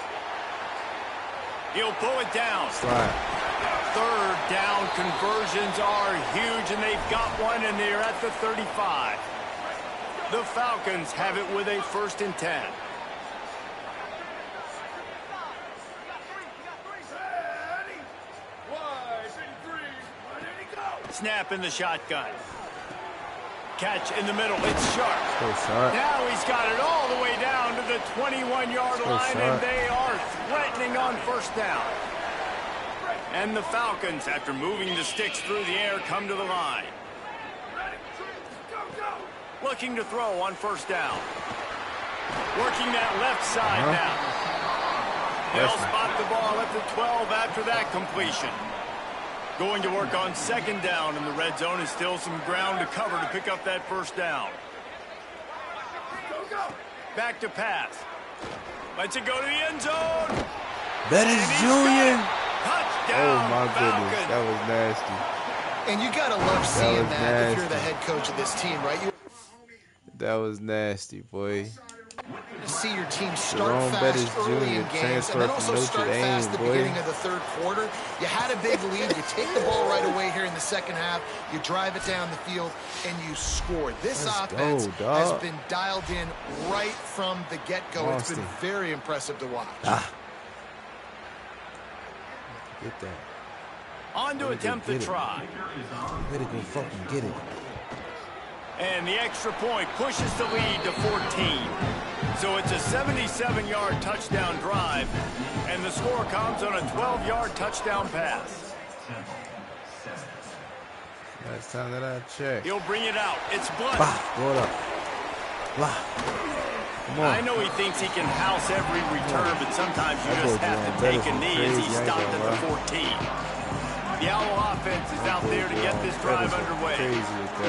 He'll pull it down. Third down conversions are huge, and they've got one, and they're at the 35. The Falcons have it with a 1st and 10. Snap in the shotgun. Catch in the middle. It's sharp. Now he's got it all the way down to the 21-yard line, and they are threatening on first down. And the Falcons, after moving the sticks through the air, come to the line. Looking to throw on first down. Working that left side now. They'll spot the ball at the 12 after that completion. Going to work on 2nd down in the red zone, and still some ground to cover to pick up that first down. Back to pass. Lets it go to the end zone. That is Julian. Touchdown, oh, my Falcons. goodness. That was nasty. And you got to love seeing that if you're the head coach of this team, right? That was nasty, boy. To see your team start fast early in games and then also start fast at the beginning of the 3rd quarter. You had a big lead. You take the ball right away here in the 2nd half. You drive it down the field, and you score. This offense has been dialed in right from the get-go. It's been very impressive to watch. Get that. On to attempt the try. Way to go fucking get it. And the extra point pushes the lead to 14. So it's a 77-yard touchdown drive, and the score comes on a 12-yard touchdown pass. Last time that I checked. He'll bring it out. It's Blunt. Blow it up. Come on. I know he thinks he can house every return, but sometimes you just have to take a knee as he stopped at the 14. The Owl offense is out there to get this drive underway.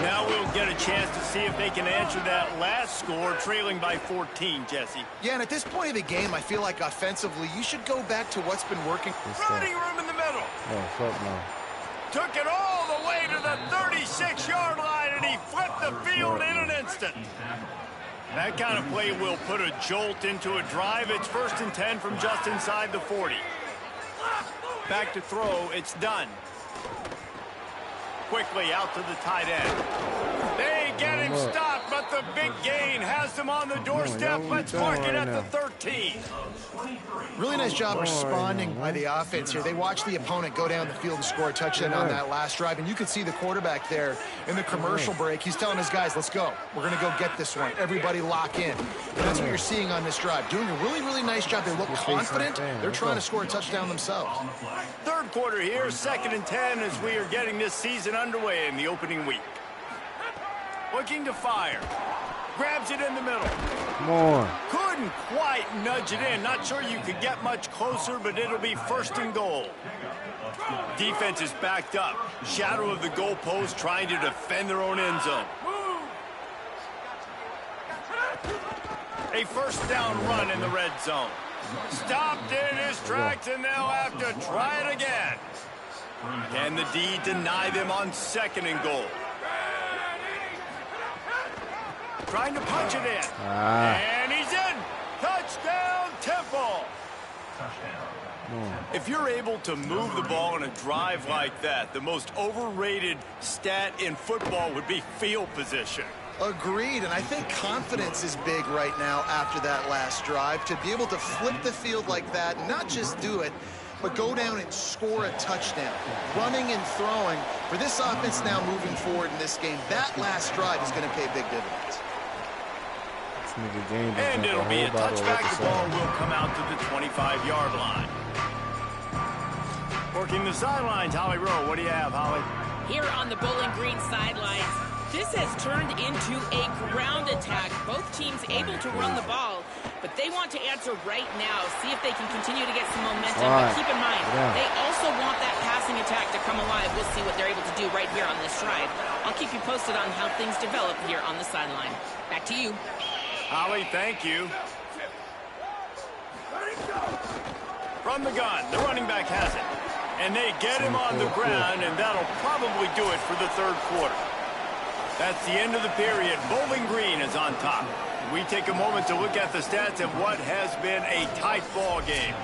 Now we'll get a chance to see if they can answer that last score, trailing by 14, Jesse. Yeah, and at this point of the game, I feel like offensively, you should go back to what's been working. Running room in the middle. Oh, fuck no. Took it all the way to the 36-yard line, and he flipped the field in an instant. That kind of play will put a jolt into a drive. It's 1st and 10 from just inside the 40. Back to throw. It's done. Quickly out to the tight end. They get him stopped, but the big gain has them on the doorstep. Let's mark it at the 13. Really nice job responding by the offense here. They watched the opponent go down the field and score a touchdown on that last drive, and you could see the quarterback there in the commercial break. He's telling his guys, let's go. We're going to go get this one. Everybody lock in. And that's what you're seeing on this drive. Doing a really, really nice job. They look confident. They're trying to score a touchdown themselves. Third quarter here, 2nd and 10 as we are getting this season underway in the opening week. Looking to fire. Grabs it in the middle. Come on. Couldn't quite nudge it in. Not sure you could get much closer, but it'll be 1st and goal. Defense is backed up. Shadow of the goalpost trying to defend their own end zone. A 1st down run in the red zone. Stopped in his tracks, and they'll have to try it again. Can the D deny them on 2nd and goal? Trying to punch it in. And he's in. Touchdown, Temple. If you're able to move the ball in a drive like that, the most overrated stat in football would be field position. Agreed, and I think confidence is big right now after that last drive. To be able to flip the field like that, not just do it, but go down and score a touchdown. Running and throwing. For this offense now moving forward in this game, that last drive is going to pay big dividends. And it'll be a touchback. The ball will come out to the 25-yard line. Working the sidelines, Holly Rowe. What do you have, Holly? Here on the Bowling Green sidelines, this has turned into a ground attack. Both teams able to run the ball, but they want to answer right now, see if they can continue to get some momentum. But keep in mind, they also want that passing attack to come alive. We'll see what they're able to do right here on this drive. I'll keep you posted on how things develop here on the sideline. Back to you. Holly, thank you. From the gun, the running back has it. And they get him on the ground, and that'll probably do it for the 3rd quarter. That's the end of the period. Bowling Green is on top. We take a moment to look at the stats of what has been a tight ball game.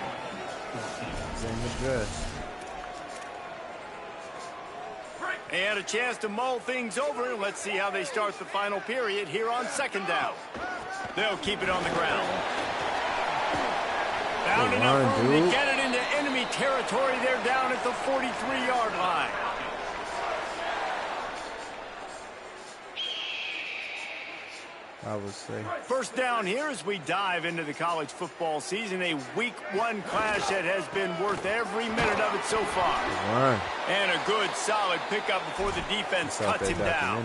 They had a chance to mull things over. Let's see how they start the final period here on 2nd down. They'll keep it on the ground. Found enough room to get it into enemy territory. They're down at the 43-yard line. I would say. 1st down here as we dive into the college football season. A week 1 clash that has been worth every minute of it so far. And a good solid pickup before the defense cuts him down.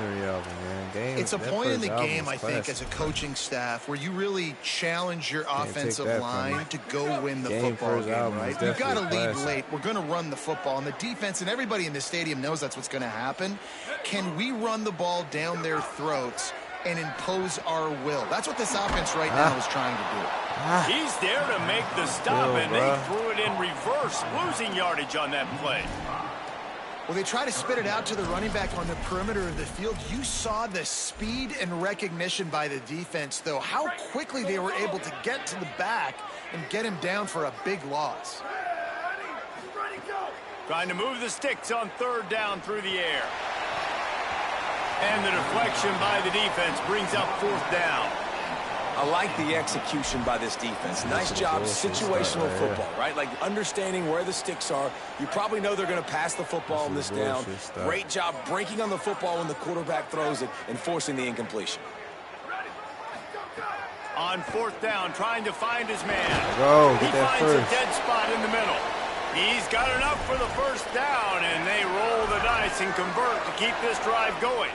It's a point in the game, I think, as a coaching staff where you really challenge your offensive line to go win the football game, right? You've got to lead late. We're going to run the football. And the defense and everybody in the stadium knows that's what's going to happen. Can we run the ball down their throats and impose our will? That's what this offense right now is trying to do. He's there to make the stop, and they threw it in reverse, losing yardage on that play. Well, they try to spit it out to the running back on the perimeter of the field. You saw the speed and recognition by the defense, though, how quickly they were able to get to the back and get him down for a big loss. Trying to move the sticks on 3rd down through the air. And the deflection by the defense brings up 4th down. I like the execution by this defense. Nice job, situational football, right? Like understanding where the sticks are. You probably know they're going to pass the football on this down. Great job breaking on the football when the quarterback throws it and forcing the incompletion. On 4th down, trying to find his man. He finds a dead spot in the middle. He's got enough for the 1st down, and they roll the dice and convert to keep this drive going.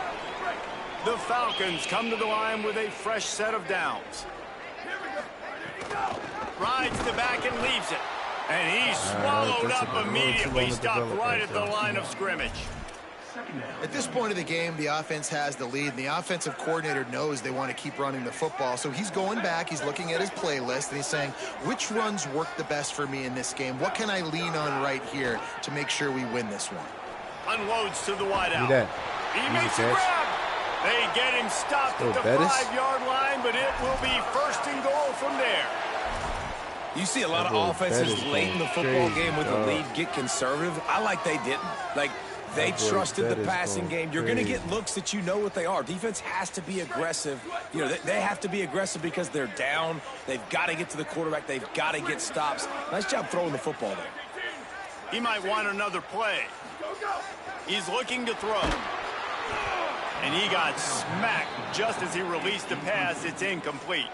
The Falcons come to the line with a fresh set of downs. Rides the back and leaves it. And he's swallowed up immediately, stopped right at the line of scrimmage. At this point of the game, the offense has the lead, and the offensive coordinator knows they want to keep running the football. So he's going back, he's looking at his playlist, and he's saying, which runs work the best for me in this game? What can I lean on right here to make sure we win this one? Unloads to the wideout. He makes a catch. grab. They get him stopped at the 5-yard line, but it will be 1st and goal from there. You see a lot of offenses late in the football game with the lead get conservative. I like they didn't. Like, they trusted the passing game. You're going to get looks that you know what they are. Defense has to be aggressive. You know, they have to be aggressive because they're down. They've got to get to the quarterback. They've got to get stops. Nice job throwing the football there. He might want another play. He's looking to throw. And he got smacked just as he released the pass. It's incomplete.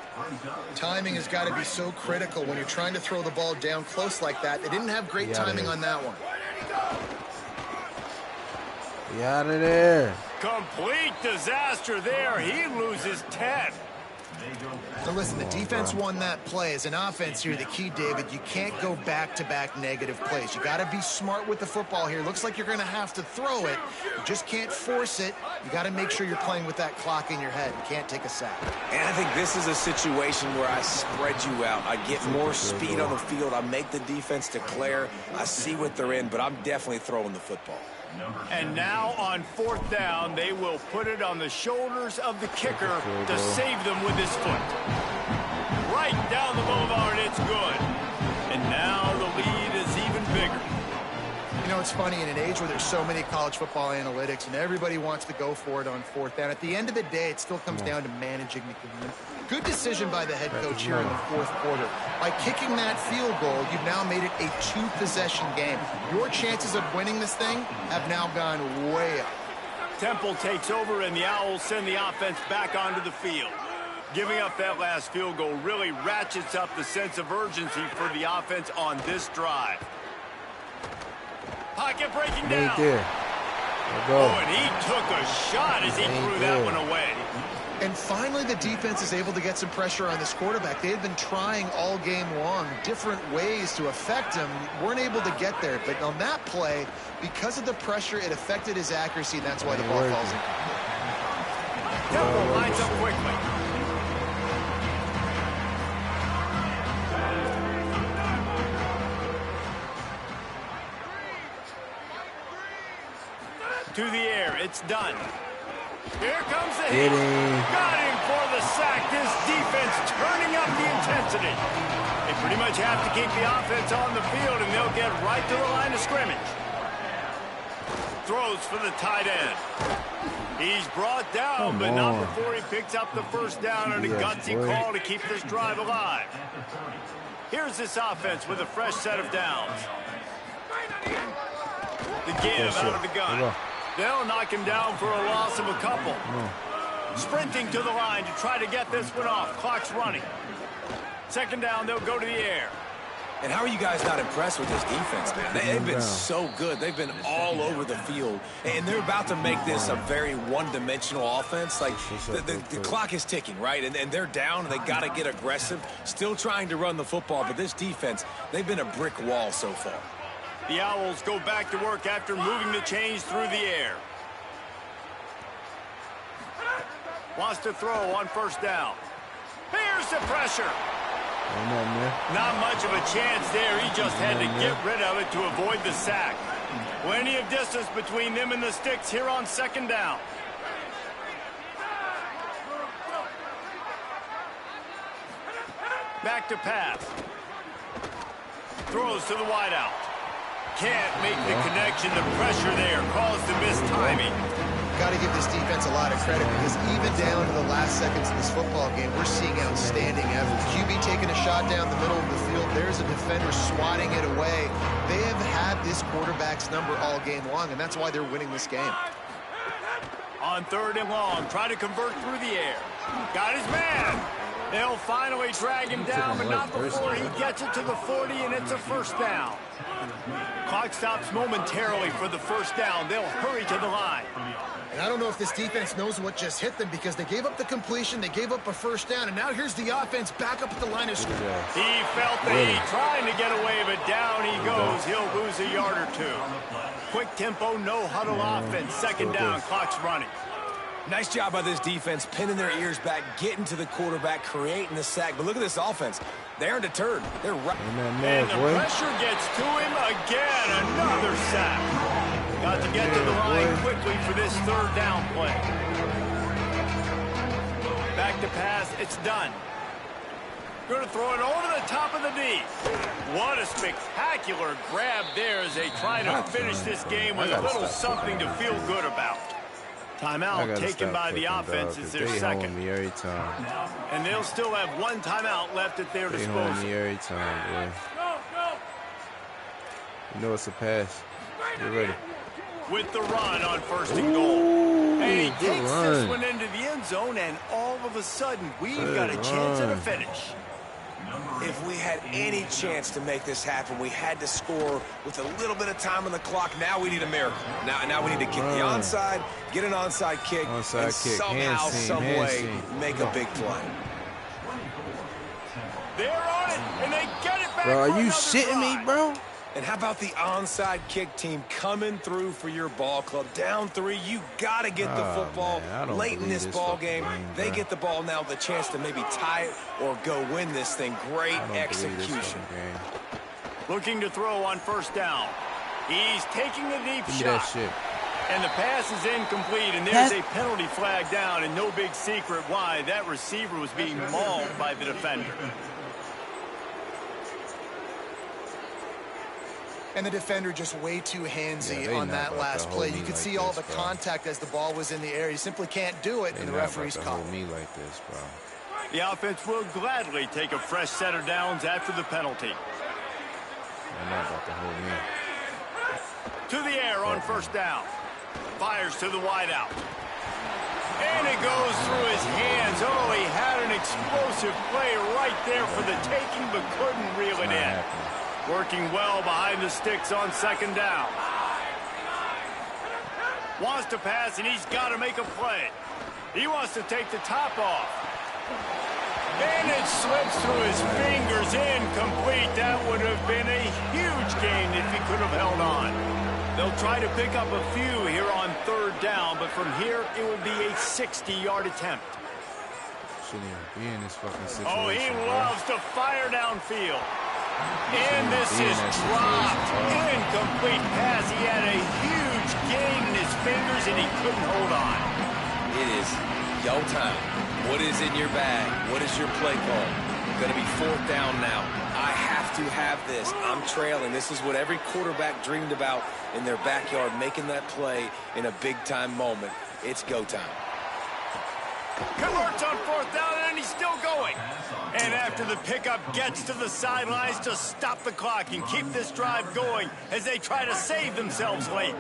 Timing has got to be so critical when you're trying to throw the ball down close like that. They didn't have great timing on that one. Get out of there. Complete disaster there. He loses 10. Now listen, the defense won that play. As an offense here, the key, David, you can't go back-to-back negative plays. You got to be smart with the football here. Looks like you're going to have to throw it. You just can't force it. You got to make sure you're playing with that clock in your head. You can't take a sack. And I think this is a situation where I spread you out. I get more speed on the field. I make the defense declare. I see what they're in, but I'm definitely throwing the football. And now on 4th down, they will put it on the shoulders of the kicker to save them with his foot. Right down the boulevard, it's good. And now the lead is even bigger. You know, it's funny, in an age where there's so many college football analytics and everybody wants to go for it on 4th down, at the end of the day, it still comes down to managing the game. Good decision by the head coach here in the 4th quarter. By kicking that field goal, you've now made it a 2-possession game. Your chances of winning this thing have now gone way up. Temple takes over, and the Owls send the offense back onto the field. Giving up that last field goal really ratchets up the sense of urgency for the offense on this drive. Pocket breaking down. Oh, and he took a shot as he threw that one away. And finally, the defense is able to get some pressure on this quarterback. They had been trying all game long different ways to affect him. Weren't able to get there. But on that play, because of the pressure, it affected his accuracy. And that's why the ball falls in. Temple lines up quickly. To the air. It's done. Here comes the hit. Got him for the sack. This defense turning up the intensity. They pretty much have to keep the offense on the field, and they'll get right to the line of scrimmage. Throws for the tight end. He's brought down, but not before he picks up the 1st down on a gutsy call to keep this drive alive. Here's this offense with a fresh set of downs. The give out of the gun. They'll knock him down for a loss of a couple. Sprinting to the line to try to get this one off. Clock's running. 2nd down, they'll go to the air. And how are you guys not impressed with this defense, man? They've been so good. They've been all over the field. And they're about to make this a very one-dimensional offense. Like, the clock is ticking, right? And they're down, and they got to get aggressive. Still trying to run the football, but this defense, they've been a brick wall so far. The Owls go back to work after moving the chains through the air. Wants to throw on 1st down. Here's the pressure. Not much of a chance there. He just had to get rid of it to avoid the sack. Plenty of distance between them and the sticks here on 2nd down. Back to pass. Throws to the wideout. Can't make the connection. The pressure there caused the missed timing. Got to give this defense a lot of credit, because even down to the last seconds of this football game, we're seeing outstanding effort. QB taking a shot down the middle of the field. There's a defender swatting it away. They have had this quarterback's number all game long, and that's why they're winning this game. On 3rd and long, try to convert through the air. Got his man. They'll finally drag him down, but not before he gets it to the 40, and it's a 1st down. Clock stops momentarily for the 1st down. They'll hurry to the line. And I don't know if this defense knows what just hit them, because they gave up the completion, they gave up a 1st down, and now here's the offense back up at the line of scrimmage. He felt the heat, trying to get away, but down he goes. He'll lose a yard or two. Quick tempo, no huddle offense. 2nd down, clock's running. Nice job by this defense, pinning their ears back, getting to the quarterback, creating the sack. But look at this offense. They aren't deterred. They're right. And the pressure gets to him again. Another sack. Got to get to the line quickly for this third down play. Back to pass, it's done. Going to throw it over the top of the D. What a spectacular grab there as they try to finish this game with a little something to feel good about. Timeout taken by the offense is their second. Me every time. And they'll still have one timeout left at their disposal. They hold me every time, boy. You know it's a pass. Get ready. With the run on first and goal. And he takes this one into the end zone, and all of a sudden, we've got a chance at a finish. If we had any chance to make this happen, we had to score with a little bit of time on the clock. Now we need a miracle. Now we need to kick the onside, get an onside kick, and somehow, some way, make a big play. They're on it, and they get it back. Bro, are you shitting me, bro? And how about the onside kick team coming through for your ball club? Down 3, you got to get the football late in this ball game. They get the ball now, the chance to maybe tie it or go win this thing. Great execution. Looking to throw on first down. He's taking a deep shot. And the pass is incomplete, and there's a penalty flag down, and no big secret why. That receiver was being mauled by the defender. And the defender just way too handsy on that last play. You could see all the contact as the ball was in the air. You simply can't do it, and the referee's caught. Me like this, bro. The offense will gladly take a fresh set of downs after the penalty. They're not about to hold me. To the air on first down. Fires to the wideout. And it goes through his hands. Oh, he had an explosive play right there for the taking, but couldn't reel it in. Working well behind the sticks on second down. Wants to pass, and he's got to make a play. He wants to take the top off. And it slips through his fingers, incomplete. That would have been a huge gain if he could have held on. They'll try to pick up a few here on third down, but from here it will be a 60-yard attempt. Shouldn't even be in this fucking situation. Oh, he loves to fire downfield. And this is dropped. Incomplete pass. He had a huge gain in his fingers, and he couldn't hold on. It is yo time. What is in your bag? What is your play call? Going to be fourth down now. I have to have this. I'm trailing. This is what every quarterback dreamed about in their backyard, making that play in a big-time moment. It's go time. Converts on fourth down, and he's still going. And after the pickup, gets to the sidelines to stop the clock and keep this drive going as they try to save themselves late.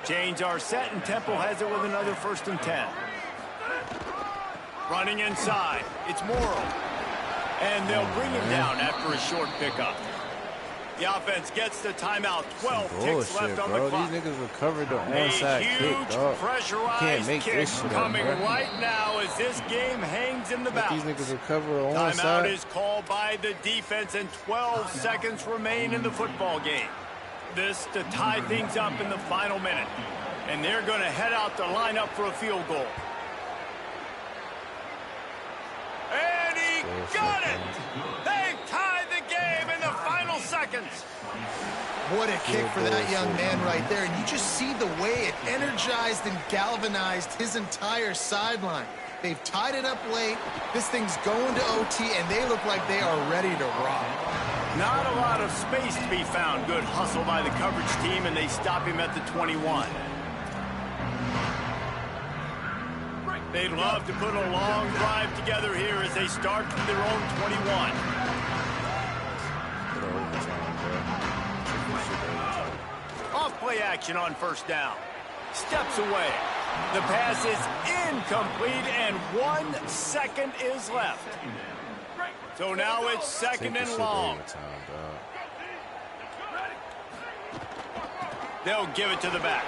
Change our set, and Temple has it with another 1st and 10. Running inside, it's Morrow. And they'll bring him down after a short pickup. The offense gets the timeout. 12 ticks left on the clock. These niggas recovered the onside kick, dog. Pressurized kick coming right now as this game hangs in the balance. These niggas recover an onside. Timeout is called by the defense, and 12 seconds remain in the football game. This to tie things up in the final minute. And they're going to head out to line up for a field goal. And he got it! They tied the game in the final seconds. What a kick for that young man right there. And you just see the way it energized and galvanized his entire sideline. They've tied it up late. This thing's going to OT, and they look like they are ready to rock. Not a lot of space to be found. Good hustle by the coverage team, and they stop him at the 21. They'd love to put a long drive together here as they start from their own 21. Off play action on first down. Steps away. The pass is incomplete, and 1 second is left. So now it's second and long. They'll give it to the back.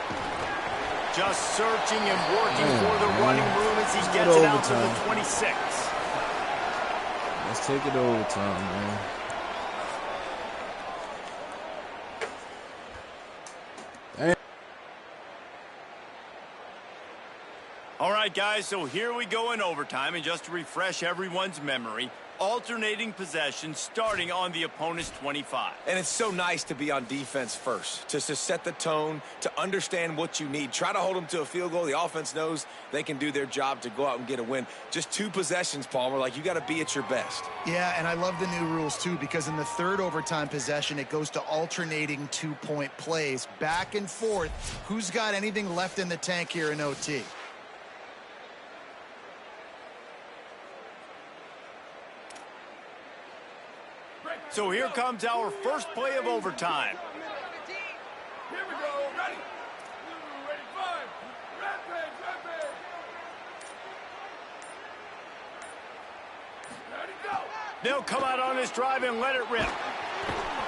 Just searching and working for the running room as he gets it out to the 26. Let's take it to overtime, man. All right, guys, so here we go in overtime, and just to refresh everyone's memory, alternating possession starting on the opponent's 25. And it's so nice to be on defense first, just to set the tone, to understand what you need. Try to hold them to a field goal. The offense knows they can do their job to go out and get a win. Just 2 possessions, Palmer, like you got to be at your best. Yeah, and I love the new rules, too, because in the third overtime possession, it goes to alternating 2-point plays, back and forth. Who's got anything left in the tank here in OT? So here comes our first play of overtime. Here we go. Ready? Ready, 5. Rampage. Ready, go. They'll come out on this drive and let it rip.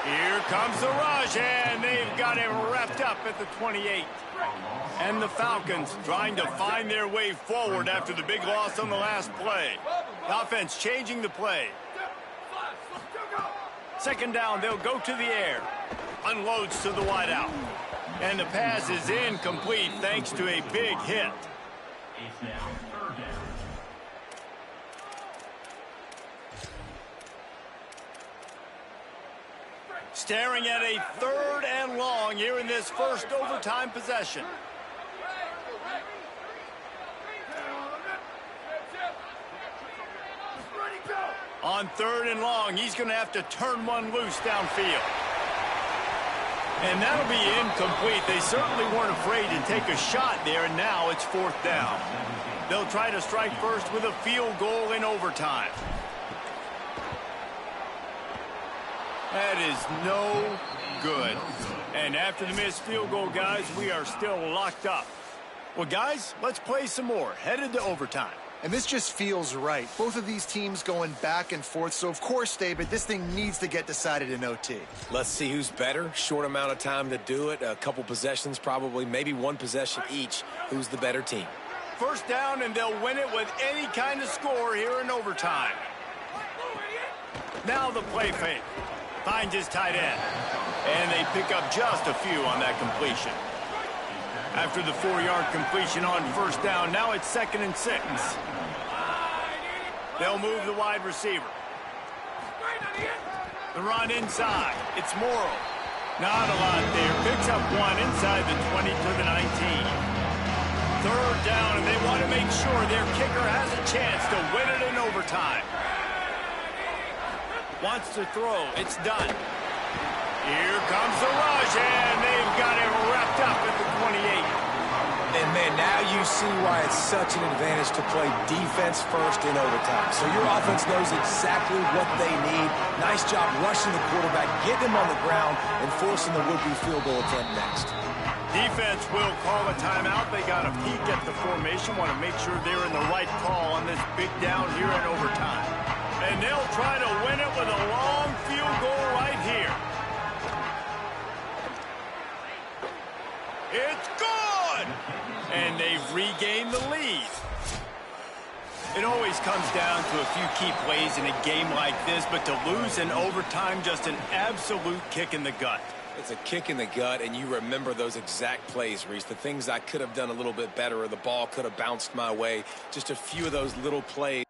Here comes the rush, and they've got him wrapped up at the 28. And the Falcons trying to find their way forward after the big loss on the last play. The offense changing the play. Second down, they'll go to the air. Unloads to the wideout. And the pass is incomplete thanks to a big hit. It's now 3rd down. Staring at a 3rd and long here in this first overtime possession. On 3rd and long, he's going to have to turn one loose downfield. And that'll be incomplete. They certainly weren't afraid to take a shot there, and now it's 4th down. They'll try to strike first with a field goal in overtime. That is no good. And after the missed field goal, guys, we are still locked up. Well, guys, let's play some more. Headed to overtime. And this just feels right. Both of these teams going back and forth. So, of course, David, this thing needs to get decided in OT. Let's see who's better. Short amount of time to do it. A couple possessions probably. Maybe 1 possession each. Who's the better team? First down, and they'll win it with any kind of score here in overtime. Now the play fake. Finds his tight end. And they pick up just a few on that completion. After the 4-yard completion on first down, now it's 2nd and 6. They'll move the wide receiver. The run inside. It's Morrow. Not a lot there. Picks up 1 inside the 20 to the 19. 3rd down, and they want to make sure their kicker has a chance to win it in overtime. Wants to throw. It's done. Here comes the rush, and they've got him wrapped up at the 28. And, man, now you see why it's such an advantage to play defense first in overtime. So your offense knows exactly what they need. Nice job rushing the quarterback, getting him on the ground, and forcing the would-be field goal attempt next. Defense will call a timeout. They got a peek at the formation, want to make sure they're in the right call on this big down here in overtime. And they'll try to win it with a long field goal right here. It's good! And they've regained the lead. It always comes down to a few key plays in a game like this, but to lose in overtime, just an absolute kick in the gut. It's a kick in the gut, and you remember those exact plays, Reese. The things I could have done a little bit better, or the ball could have bounced my way. Just a few of those little plays.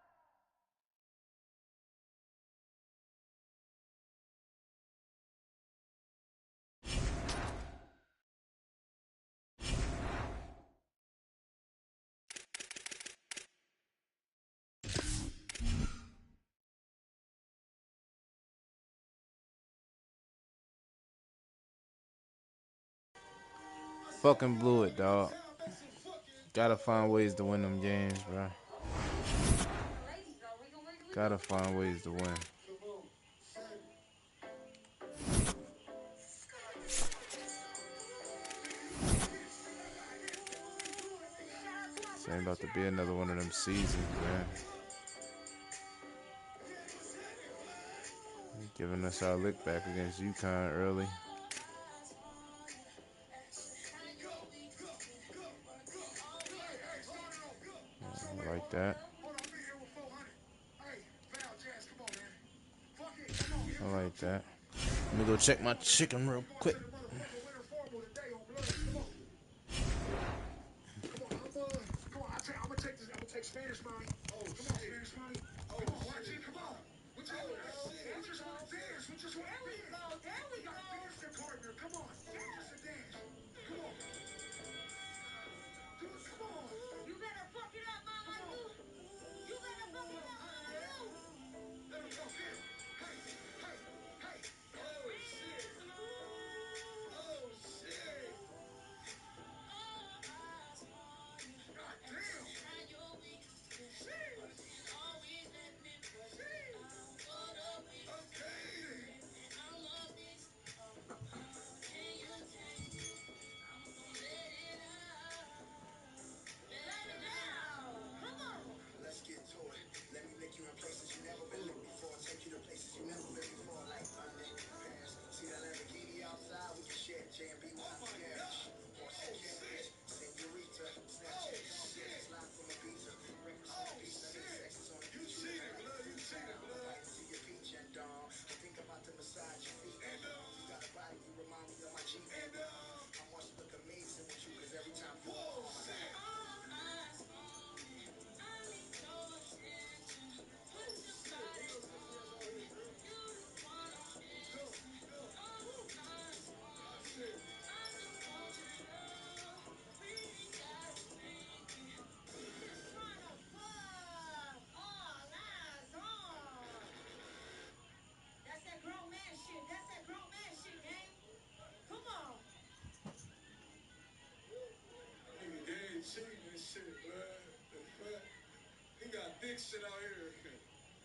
Fucking blew it, dog. Gotta find ways to win them games, bro. Gotta find ways to win. This ain't about to be another one of them seasons, man. Giving us our lick back against UConn early. Like that. I like that. Let me go check my chicken real quick. big shit out here.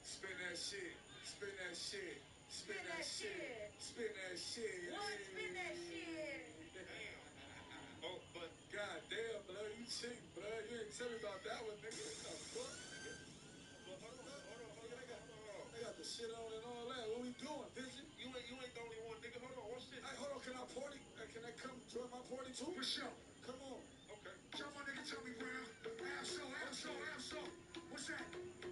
Spin that shit. Spin that shit. Spin that shit. Spin that shit. What? Spin that shit. Oh, but goddamn, blood, you cheating, blood. You ain't tell me about that one, nigga. What the fuck, nigga? Well, hold on. They got the shit on and all that. What we doing, Vision? You ain't the only one, nigga. Hold on, what's this? Hey, hold on, can I party? Can I come join my party too? For sure. Come on. Okay. Come on, nigga, tell me, Brown. Am so. What's that? We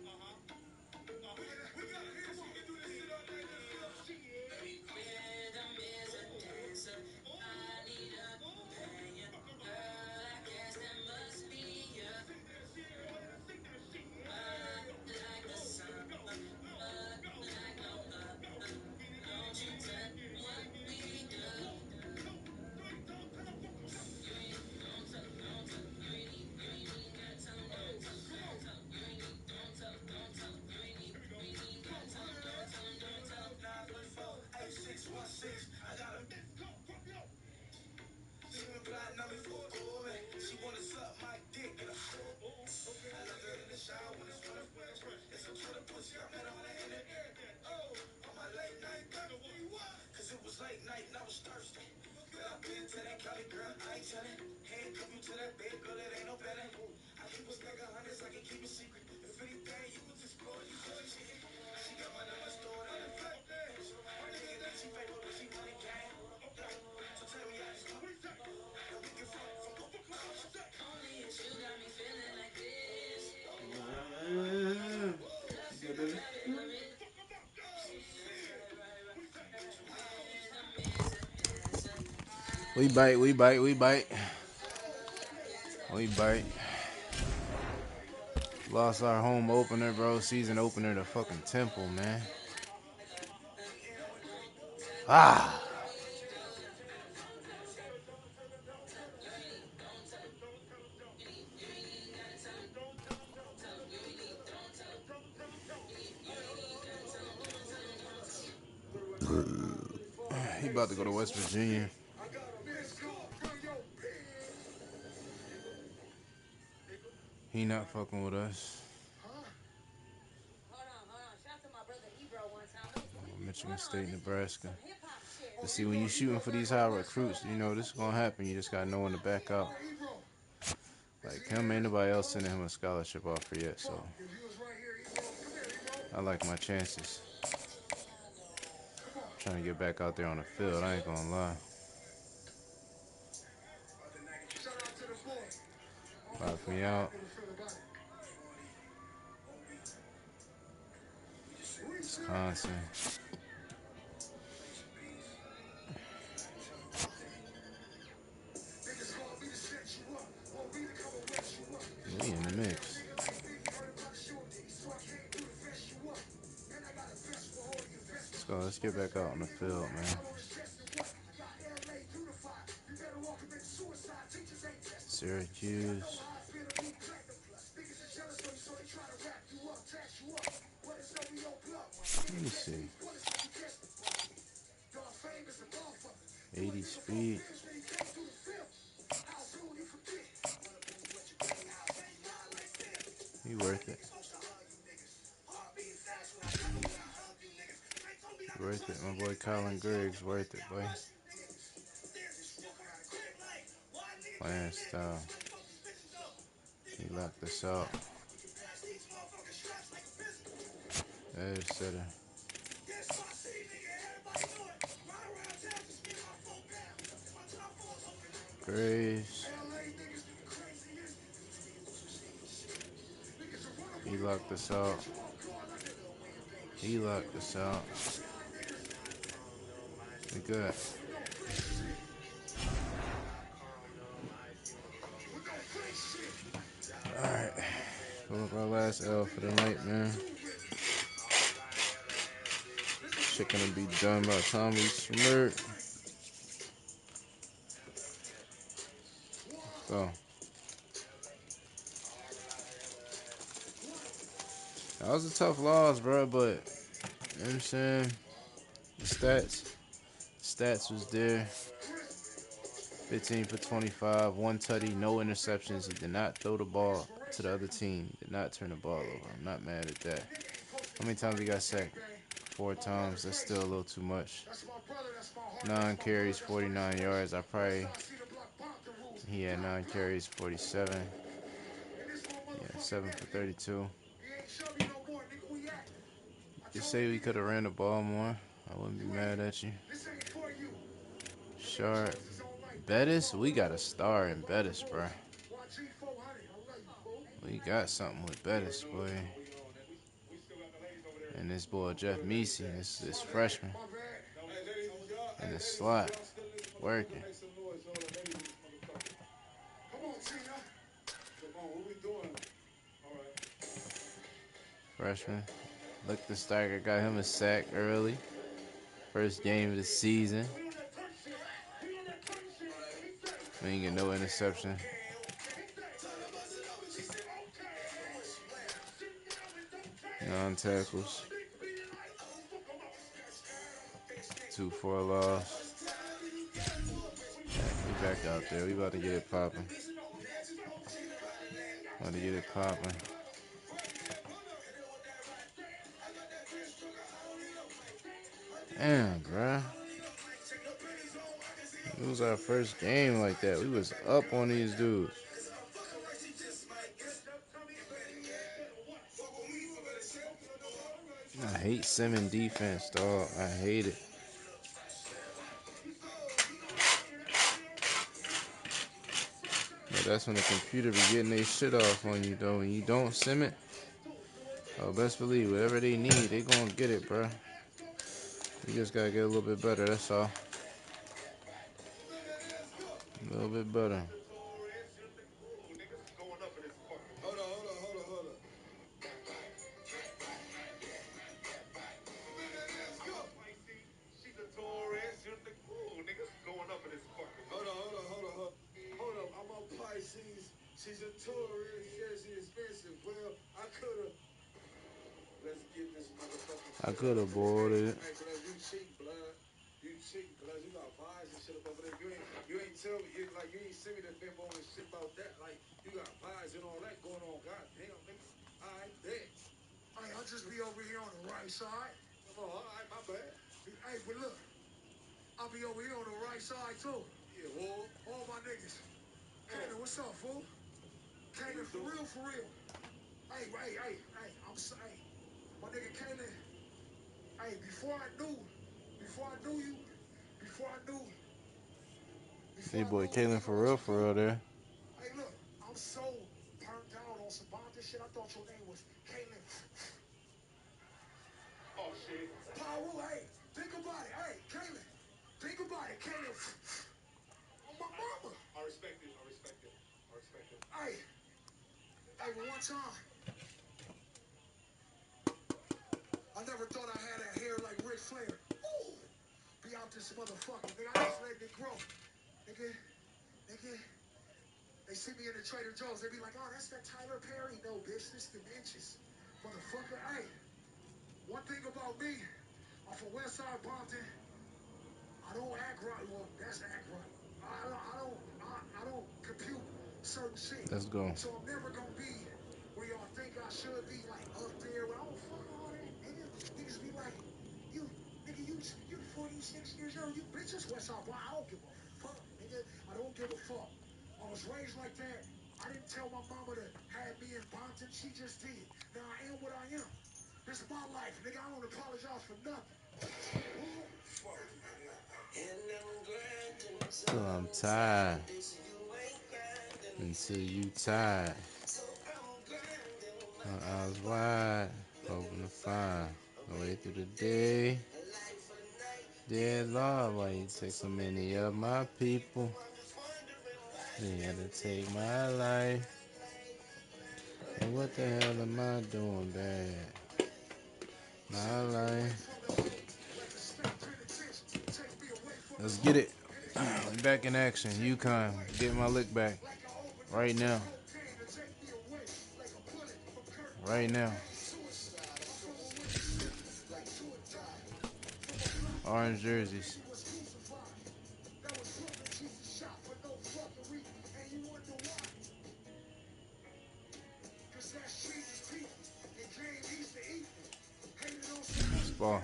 got a hands. We can do this shit all night. Let's go. Rhythm is a dancer. I need a companion. Girl, I guess that must be you. Like the sun. Like no other. Don't you tell what we do. She wanna suck my dick in a I love her in the shower when it's fresh. It's a Twitter pussy, I met on the internet. Oh, on my late night, cause it was late night and I was thirsty. But I've been to that Cali girl, I ain't tellin'. Handcuff you to that bed, girl, it ain't no better. I keep a stack of hundreds, I can keep it secret. If anything, you was explored, you could cheat. She got my number stored on the flat page. My nigga think she fake, but she money gang. So tell me how it's going. And we can fuck from only if you got me feeling like this. We bite. We bite. Lost our home opener, bro. Season opener to fucking Temple, man. Ah. He about to go to West Virginia. He not fucking with us. Michigan State, Nebraska. But see, when you shooting for these high recruits, you know this is gonna happen. You just gotta know when to back out. Like him, ain't nobody else sending him a scholarship offer yet, so I like my chances. Trying to get back out there on the field, I ain't gonna lie. Lock me out. Wisconsin. We in the mix. Let's get back out on the field, man. Syracuse. Let me see. 80 speed. He worth it. Worth it. My boy Colin Griggs, worth it, boy. Playing style. He locked us out. There's Setter. Graves. He locked us out. He locked us out. We good. Alright. Pull up our last L for the night, man. Shit gonna be done by the time we smirk. Go. That was a tough loss, bro, but you know what I'm saying? The stats was there. 15 for 25, one tutty, no interceptions. He did not throw the ball to the other team. Did not turn the ball over. I'm not mad at that. How many times he got sacked? 4 times. That's still a little too much. 9 carries, 49 yards. He had 9 carries, 47. Yeah, 7 for 32. You say we could have ran the ball more. I wouldn't be mad at you. Sharp. Bettis, we got a star in Bettis, bro. We got something with Bettis, boy. And this boy Jeff Meesey, this freshman in the slot, working. Freshman. Lichtensteiger got him a sack early. First game of the season. We ain't get no interception. Non-tackles. 2 for a loss. We back out there. We about to get it popping. About to get it popping. Damn, bruh. It was our first game like that. We was up on these dudes. I hate Simmons defense, dog. I hate it. But that's when the computer be getting their shit off on you, though. When you don't sim it, oh, best believe whatever they need, they gonna get it, bruh. You just gotta get a little bit better, that's all. A little bit better. She's a tourist, yeah, she's expensive. Well, I could've. Let's get this motherfucker. I could've boarded it. Hey, blood, you cheat, blood. You cheat, blood. You got vibes and shit up over there. You ain't tell me, you ain't send me the memo and shit about that. Like, you got vibes and all that going on. God damn, nigga. All right, bet. Hey, I'll just be over here on the right side. Oh, all right, my bad. Hey, but look, I'll be over here on the right side, too. Yeah, well, all my niggas. Hey, what's up, fool? Kaylin, for real, for real. Hey, I'm sorry. My nigga Kaylin, hey, before I knew you, Hey, boy, Kaylin for real there. Hey, look, I'm so burnt out on some Bonta shit. I thought your name was Kaylin. Oh, shit. Paul, hey, think about it. Hey, Kaylin, think about it. Kaylin, on my mama. I respect it. Hey, one time. I never thought I had a hair like Ric Flair. Ooh, be out this motherfucker, nigga. I just let it grow. Nigga. They see me in the Trader Joe's. They be like, oh, that's that Tyler Perry. No, bitch, this dimensions. Motherfucker, hey. One thing about me, I'm from Westside Compton. I don't act right. Well, that's act right. I don't compute certain shit. Let's go. So I'm never gonna be where y'all think I should be, like up there. Well, I don't fuck all that, nigga. Niggas be like, you 46 years old. You bitches Westside. Well, I don't give a fuck, nigga. I don't give a fuck. I was raised like that. I didn't tell my mama to have me in Bonton. She just did. Now I am what I am. This is my life, nigga. I don't apologize for nothing. Till I'm tired. Until you tired. My eyes wide, hoping to find my way through the day. Dear Lord, why you take so many of my people? You had to take my life. And what the hell am I doing bad? My life. Let's get it. Back in action. UConn. Get my lick back. Right now. Right now. Orange jerseys. football.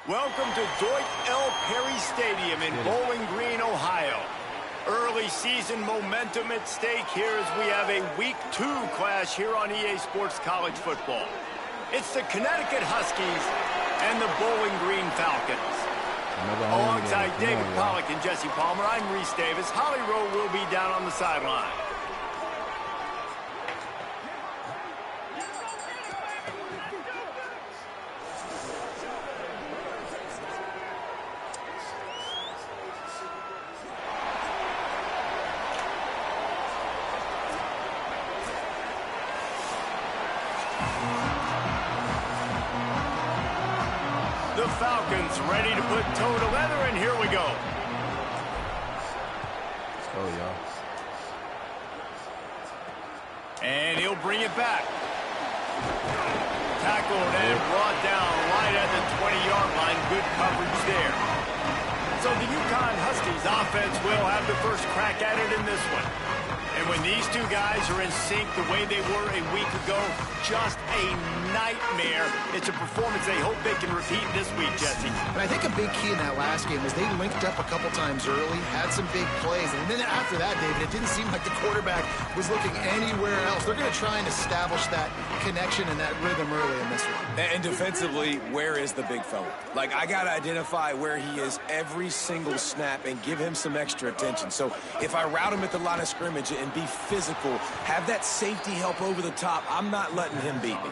Welcome to Dwight L. Perry Stadium in Bowling Green, Ohio. Early season momentum at stake here as we have a Week 2 clash here on EA Sports College Football. It's the Connecticut Huskies and the Bowling Green Falcons. Alongside David Pollack and Jesse Palmer, I'm Reese Davis. Holly Rowe will be down on the sideline. The Falcons ready to put toe to leather, and here we go. Let's go, y'all. And he'll bring it back. Tackled and brought down right at the 20-yard line. Good coverage there. So the UConn Huskies offense will have the first crack at it in this one. And when these two guys are in sync the way they were a week ago, just a nightmare. It's a performance they hope they can repeat this week, Jesse. And I think a big key in that last game was they linked up a couple times early, had some big plays, and then after that, David, it didn't seem like the quarterback was looking anywhere else. They're going to try and establish that connection and that rhythm early in this one. And defensively, where is the big fella? Like, I got to identify where he is every single snap and give him some extra attention. So if I route him at the line of scrimmage and be physical, have that safety help over the top, I'm not letting him beat me.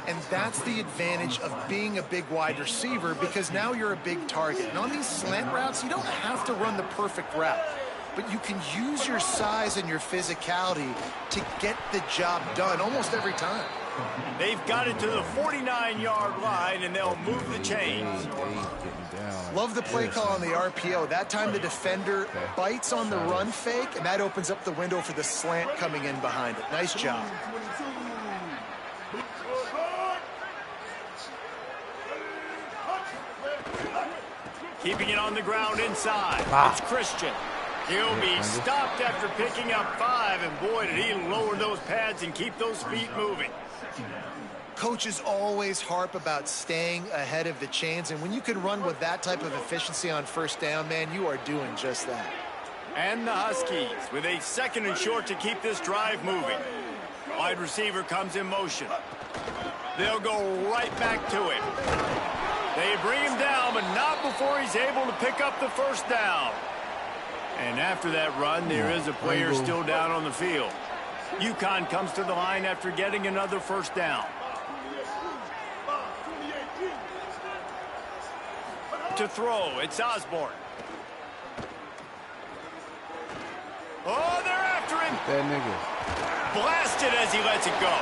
And that's the advantage of being a big wide receiver, because now you're a big target. And on these slant routes, you don't have to run the perfect route, but you can use your size and your physicality to get the job done almost every time. They've got it to the 49-yard line, and they'll move the chains. Love the play call on the RPO. That time the defender bites on the run fake, and that opens up the window for the slant coming in behind it. Nice job. Keeping it on the ground inside. It's Christian. He'll be stopped after picking up 5, and boy, did he lower those pads and keep those feet moving. Coaches always harp about staying ahead of the chains, and when you can run with that type of efficiency on first down, man, you are doing just that. And the Huskies with a 2nd and short to keep this drive moving. Wide receiver comes in motion. They'll go right back to it. They bring him down, but not before he's able to pick up the first down. And after that run, there is a player still down on the field. UConn comes to the line after getting another first down. To throw, it's Osborne. Oh, they're after him. That nigga. Blasted as he lets it go.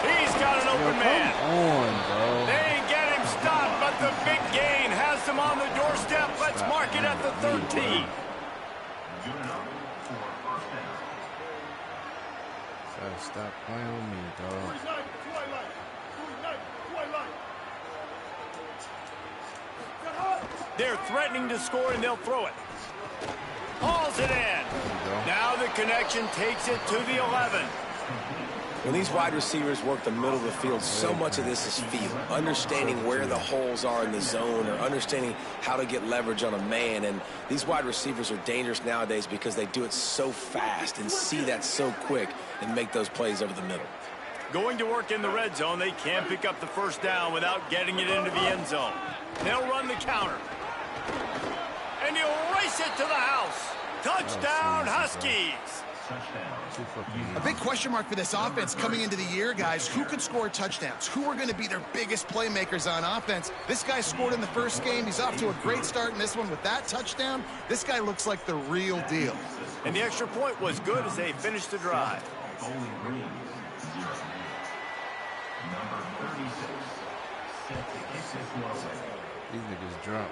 He's got an open man. Come on, bro. They ain't get him stopped, but the big gain has them on the doorstep. Let's mark it at the 13. Stop playing with me, dog. They're threatening to score, and they'll throw it. Hauls it in. Now the connection takes it to the 11. When these wide receivers work the middle of the field, so much of this is feel. Understanding where the holes are in the zone, or understanding how to get leverage on a man. And these wide receivers are dangerous nowadays because they do it so fast and see that so quick and make those plays over the middle. Going to work in the red zone, they can't pick up the first down without getting it into the end zone. They'll run the counter. And he'll race it to the house. Touchdown, Huskies. A big question mark for this offense coming into the year, guys. Who could score touchdowns? Who are going to be their biggest playmakers on offense? This guy scored in the first game. He's off to a great start in this one with that touchdown. This guy looks like the real deal. And the extra point was good as they finished the drive. These niggas drunk.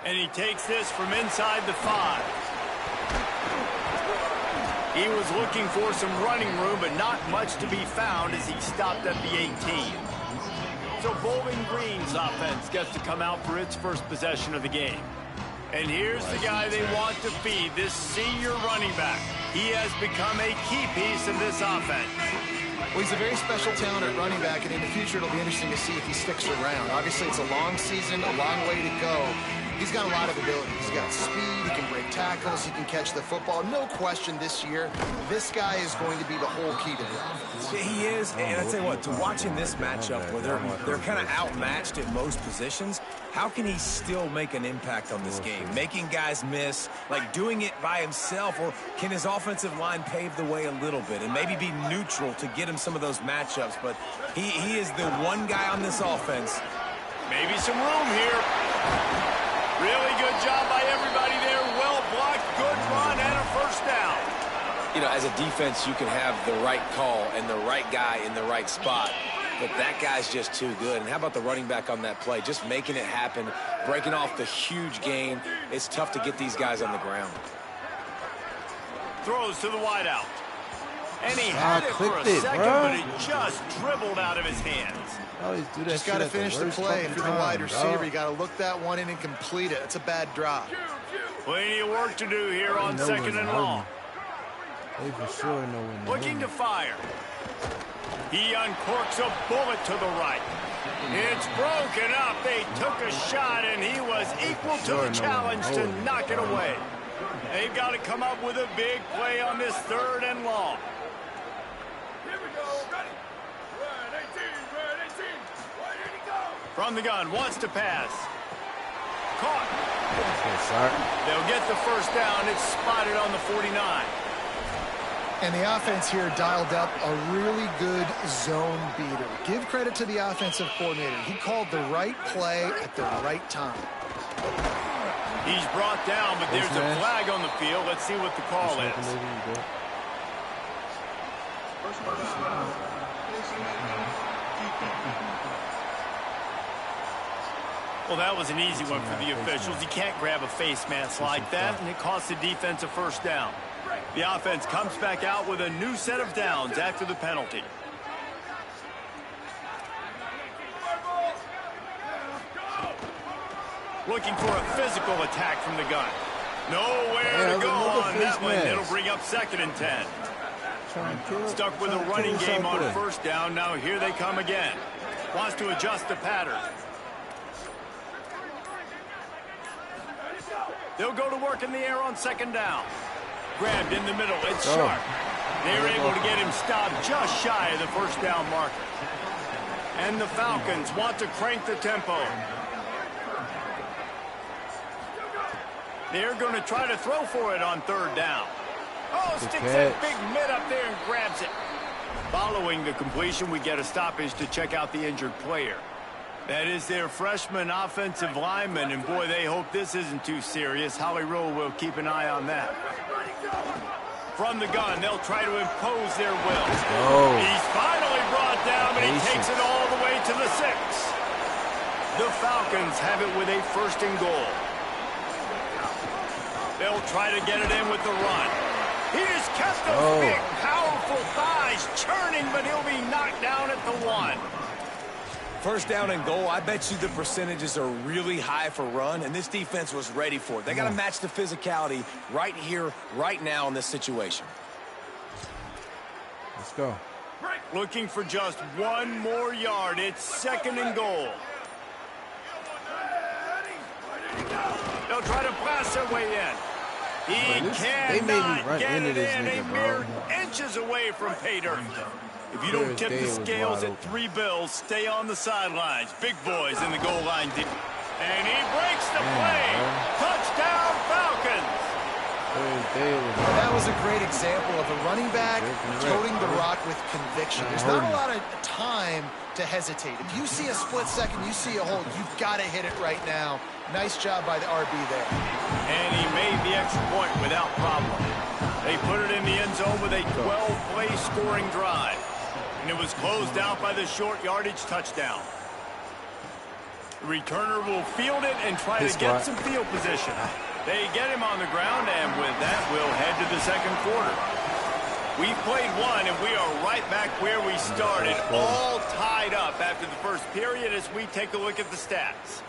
And he takes this from inside the 5. He was looking for some running room, but not much to be found as he stopped at the 18. So Bowling Green's offense gets to come out for its first possession of the game. And here's the guy they want to feed, this senior running back. He has become a key piece of this offense. Well, he's a very special talent at running back, and in the future it'll be interesting to see if he sticks around. Obviously, it's a long season, a long way to go. He's got a lot of ability. He's got speed, he can break tackles, he can catch the football. No question this year, this guy is going to be the whole key to the offense. He is, and I tell you what, to watching this matchup where they're kind of outmatched at most positions, how can he still make an impact on this game? Making guys miss, like doing it by himself, or can his offensive line pave the way a little bit and maybe be neutral to get him some of those matchups? But he is the one guy on this offense. Maybe some room here. Really good job by everybody there. Well blocked, good run, and a first down. You know, as a defense, you can have the right call and the right guy in the right spot. But that guy's just too good. And how about the running back on that play? Just making it happen, breaking off the huge gain. It's tough to get these guys on the ground. Throws to the wideout. And he had it for a second, but it just dribbled out of his hands. Just got to finish the play. If you're the wide receiver, you got to look that one in and complete it. It's a bad drop. Plenty of work to do here on second and long. They for sure know when Looking to fire. He uncorks a bullet to the right. It's broken up. They took a shot, and he was equal to the challenge to knock it away. They've got to come up with a big play on this third and long. Here we go. Ready? Run 18. Run 18. Where did he go? From the gun, wants to pass. Caught. Okay, They'll get the first down. It's spotted on the 49. And the offense here dialed up a really good zone beater. Give credit to the offensive coordinator. He called the right play at the right time. He's brought down, but there's a flag on the field. Let's see what the call is. Well, that was an easy one for the officials. You can't grab a face mask like that, and it costs the defense a first down. The offense comes back out with a new set of downs after the penalty. Looking for a physical attack from the gun. Nowhere to go on that one. It'll bring up second and 10. Stuck with a running game on first down. Now here they come again. Wants to adjust the pattern. They'll go to work in the air on second down. Grabbed in the middle. It's sharp. They're able to get him stopped just shy of the first down marker. And the Falcons want to crank the tempo. They're going to try to throw for it on third down. Oh, sticks that big mid up there and grabs it. Following the completion, we get a stoppage to check out the injured player. That is their freshman offensive lineman, and boy, they hope this isn't too serious. Holly Rowe will keep an eye on that. From the gun, they'll try to impose their will. He's finally brought down, but he takes it all the way to the 6. The Falcons have it with a first and goal. They'll try to get it in with the run. He just kept those big, powerful thighs churning, but he'll be knocked down at the 1. First down and goal, I bet you the percentages are really high for run, and this defense was ready for it. They got to match the physicality right here, right now in this situation. Let's go. Looking for just one more yard. It's second and goal. They'll try to blast their way in. He cannot get it in. A mere inches away from pay dirt. If you don't tip the scales at 3 bills, stay on the sidelines. Big boys in the goal line. And he breaks the play. Touchdown, Falcons. That was a great example of a running back toting the rock with conviction. There's not a lot of time to hesitate. If you see a split second, you see a hole, you've got to hit it right now. Nice job by the RB there. And he made the extra point without problem. They put it in the end zone with a 12-play scoring drive. And it was closed out by the short yardage touchdown. The returner will field it and try to get some field position. They get him on the ground, and with that, we'll head to the second quarter. We've played one, and we are right back where we started, all tied up after the first period as we take a look at the stats.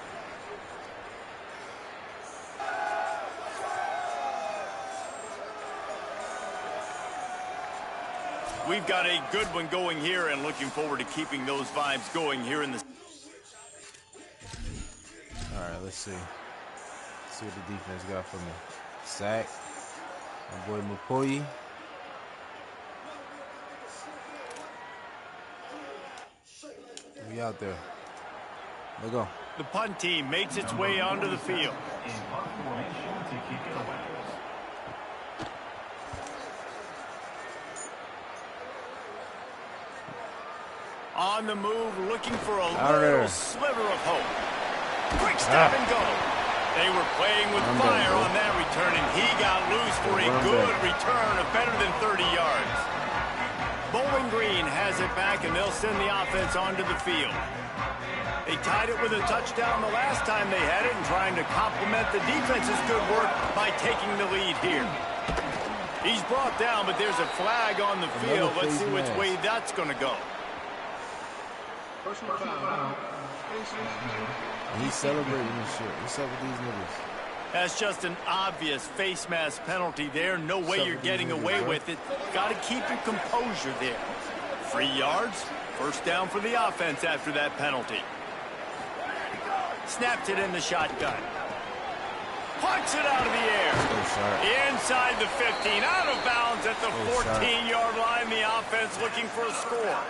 We've got a good one going here and looking forward to keeping those vibes going here in the... All right, let's see. Let's see what the defense got for me. Sack. My boy Mupoyi. We out there. Let's go. The punt team makes its way onto the field. On the move, looking for a little sliver of hope. Quick stop and go. They were playing with fire on that return, and he got loose for a good return of better than 30 yards. Bowling Green has it back, and they'll send the offense onto the field. They tied it with a touchdown the last time they had it, and trying to complement the defense's good work by taking the lead here. He's brought down, but there's a flag on the field. Let's see which way that's going to go. He's celebrating this shit. What's up with these niggas? That's just an obvious face mask penalty there. No way you're getting away with it. Got to keep your composure there. 3 yards. First down for the offense after that penalty. Snapped it in the shotgun. Punts it out of the air. Inside the 15. Out of bounds at the 14-yard line. The offense looking for a score.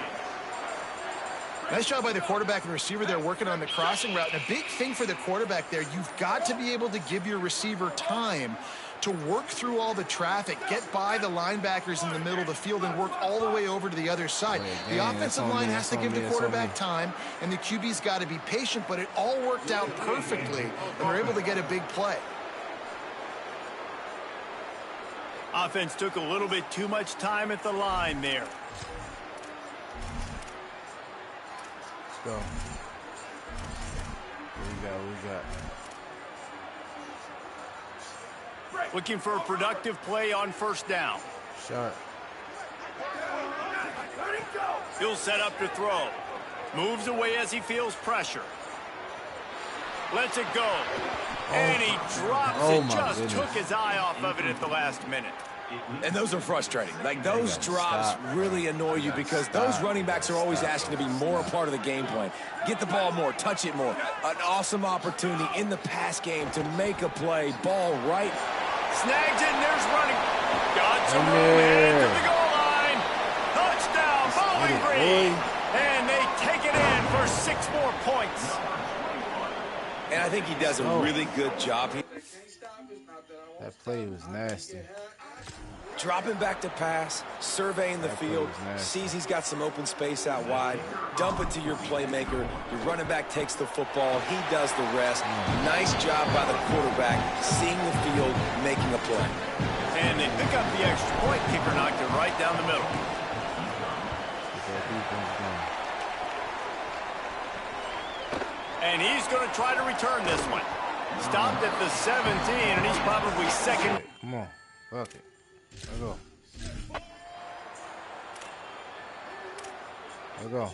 Nice job by the quarterback and the receiver there working on the crossing route. And a big thing for the quarterback there, you've got to be able to give your receiver time to work through all the traffic, get by the linebackers in the middle of the field, and work all the way over to the other side. The offensive line has to give the quarterback time, and the QB's got to be patient, but it all worked out perfectly, and they're able to get a big play. Offense took a little bit too much time at the line there. Go. What we got? Looking for a productive play on first down. Sharp. He'll set up to throw. Moves away as he feels pressure. Lets it go. And he drops it. Just took his eye off of it at the last minute. And those are frustrating. Like, those drops really annoy you because those running backs are always asking to be more a part of the game plan. Get the ball more, touch it more. An awesome opportunity in the pass game to make a play. Ball right. Snags it, and there's running. Got some room, headed to the goal line. Touchdown, Bowling Green. And they take it in for 6 more points. And I think he does a really good job. That play was nasty. Dropping back to pass, surveying the field, sees he's got some open space out wide, dump it to your playmaker, your running back takes the football, he does the rest. Nice job by the quarterback, seeing the field, making a play. And they pick up the extra point. Kicker knocked it right down the middle. And he's going to try to return this one. Stopped at the 17, and he's probably second. Come on, fuck it. Let's go. Let's go.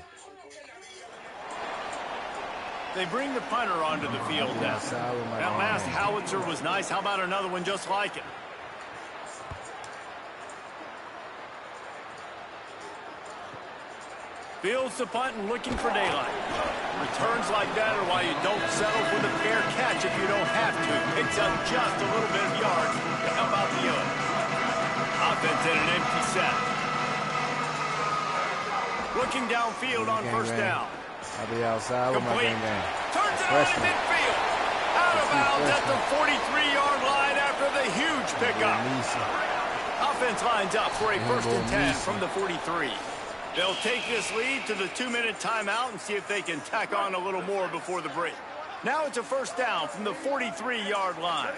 They bring the punter onto the field now. That last howitzer was nice. How about another one just like it? Fields the punt and looking for daylight. Returns like that are why you don't settle for the fair catch if you don't have to. Picks up just a little bit of yards to help out the other. Offense in an empty set. Looking downfield on first down. I'll be outside with my game. Turns it on in midfield. Out of bounds at the 43-yard line after the huge pickup. Offense lines up for a 1st and 10 from the 43. They'll take this lead to the 2-minute timeout and see if they can tack on a little more before the break. Now it's a first down from the 43-yard line.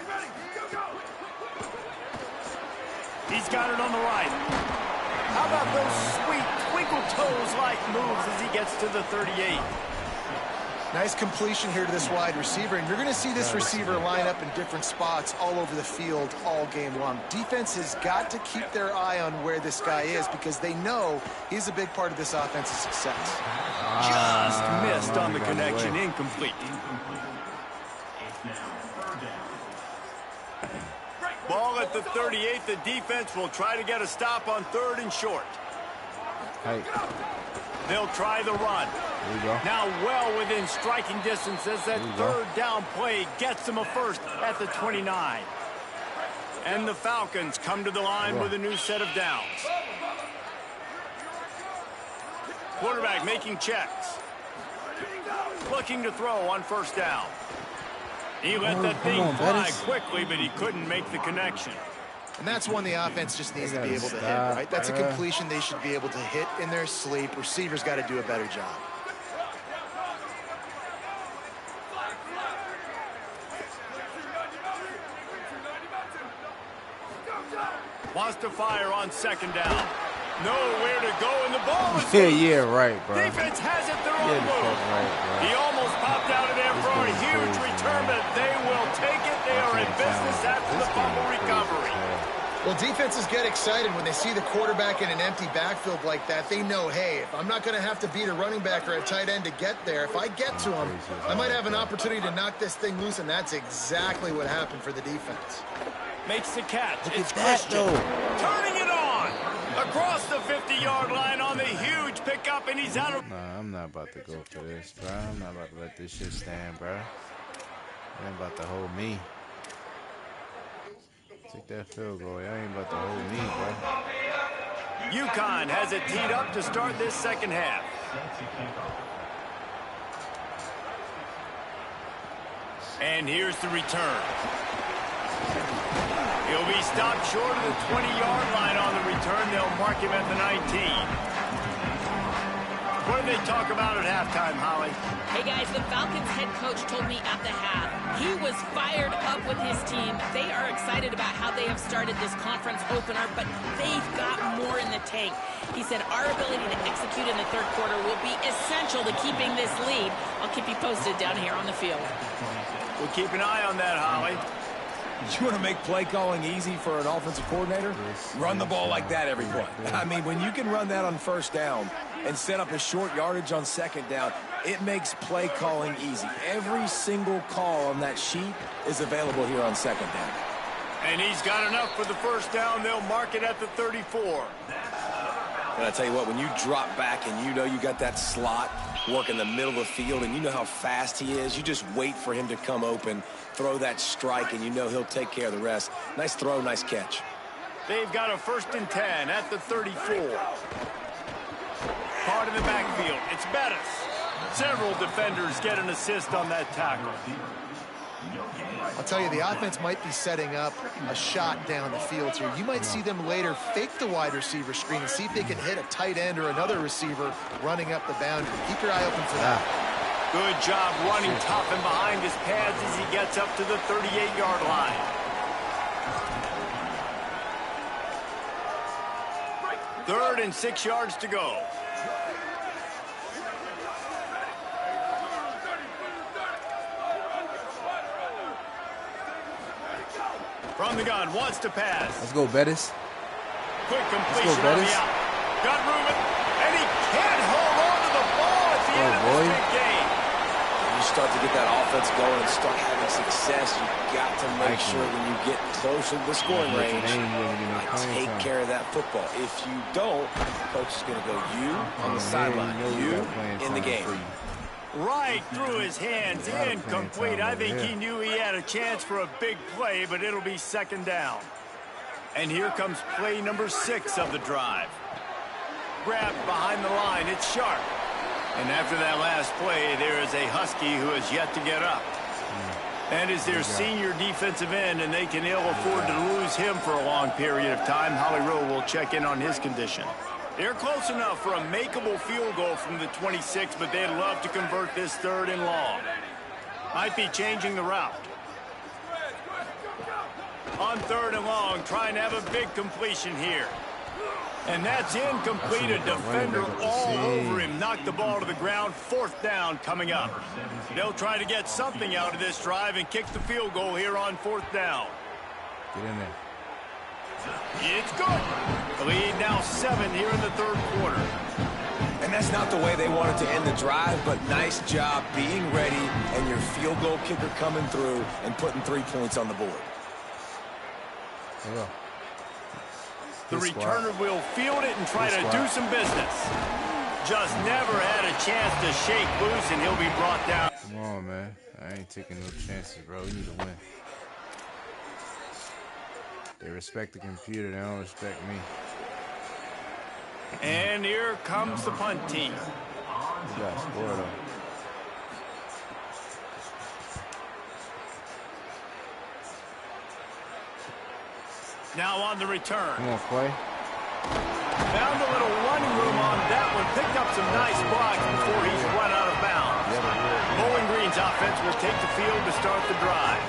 He's got it on the right. How about those sweet twinkle toes-like moves as he gets to the 38? Nice completion here to this wide receiver, and you're going to see this receiver line up in different spots all over the field all game long. Defense has got to keep their eye on where this guy is because they know he's a big part of this offense's success. Just missed on the connection, incomplete. Ball at the 38. The defense will try to get a stop on 3rd and short. They'll try the run. There you go. Now well within striking distance as that third down play gets them a first at the 29. And the Falcons come to the line with a new set of downs. Quarterback making checks. Looking to throw on first down. He let that thing fly quickly, but he couldn't make the connection. And that's one the offense just needs to be able to hit, right? That's a completion they should be able to hit in their sleep. Receivers got to do a better job. Wants to fire on second down. Nowhere to go, and the ball is right, bro. Defense has it their own move. He almost popped out of there for a huge return, but they will take it. They are in business after the fumble recovery. Well, defenses get excited when they see the quarterback in an empty backfield like that. They know, hey, if I'm not going to have to beat a running back or a tight end to get there, if I get to him, I might have an opportunity to knock this thing loose, and that's exactly what happened for the defense. Makes the catch. Look it's at that, Christian. though. Turning it on. Across the 50-yard line on the huge pickup, and he's out of... Nah, I'm not about to go for this, bro. I'm not about to let this shit stand, bro. You ain't about to hold me. Take that field goal. Y'all ain't about to hold me, bro. UConn has it teed up to start this second half. And here's the return. He'll be stopped short of the 20-yard line on the return. They'll mark him at the 19. What did they talk about at halftime, Holly? Hey, guys, the Falcons head coach told me at the half he was fired up with his team. They are excited about how they have started this conference opener, but they've got more in the tank. He said our ability to execute in the third quarter will be essential to keeping this lead. I'll keep you posted down here on the field. We'll keep an eye on that, Holly. You want to make play calling easy for an offensive coordinator? Run the ball like that every play. I mean, when you can run that on first down and set up a short yardage on second down, it makes play calling easy. Every single call on that sheet is available here on second down. And he's got enough for the first down. They'll mark it at the 34. And I tell you what, when you drop back and you know you got that slot work in the middle of the field and you know how fast he is, you just wait for him to come open, throw that strike, and you know he'll take care of the rest. Nice throw, nice catch. They've got a 1st and 10 at the 34. Hard in the backfield. It's Bettis. Several defenders get an assist on that tackle. I'll tell you, the offense might be setting up a shot down the field here. You might see them later fake the wide receiver screen and see if they can hit a tight end or another receiver running up the boundary. Keep your eye open for that. Good job running tough and behind his pads as he gets up to the 38-yard line. Third and 6 yards to go. From the gun, wants to pass. Let's go, Bettis. Quick completion on the out. Got room, and he can't hold on to the ball at the end of this big game. When you start to get that offense going and start having success, you got to make sure when you get closer to the scoring range, take care of that football. If you don't, coach is going to go you on the sideline, you in the game. Right through his hands, incomplete. I think he knew he had a chance for a big play, but it'll be second down. And here comes play number 6 of the drive. Grabbed behind the line, it's Sharp. And after that last play, there is a Husky who has yet to get up. That is their senior defensive end, and they can ill afford to lose him for a long period of time. Holly Rowe will check in on his condition. They're close enough for a makeable field goal from the 26, but they'd love to convert this 3rd and long. Might be changing the route. On 3rd and long, trying to have a big completion here. And that's incomplete. A defender all over him. Knocked the ball to the ground. 4th down coming up. They'll try to get something out of this drive and kick the field goal here on 4th down. Get in there. It's good. The lead now 7 here in the 3rd quarter. And that's not the way they wanted to end the drive, but nice job being ready and your field goal kicker coming through and putting 3 points on the board. There you go. The returner will field it and try to do some business. Just never had a chance to shake loose, and he'll be brought down. Come on, man. I ain't taking no chances, bro. We need to win. They respect the computer. They don't respect me. And here comes the punt team. We got scored up. Now on the return. Come on, Clay. Found a little running room on that one. Picked up some nice blocks before he's run out of bounds. Bowling Green's offense will take the field to start the drive.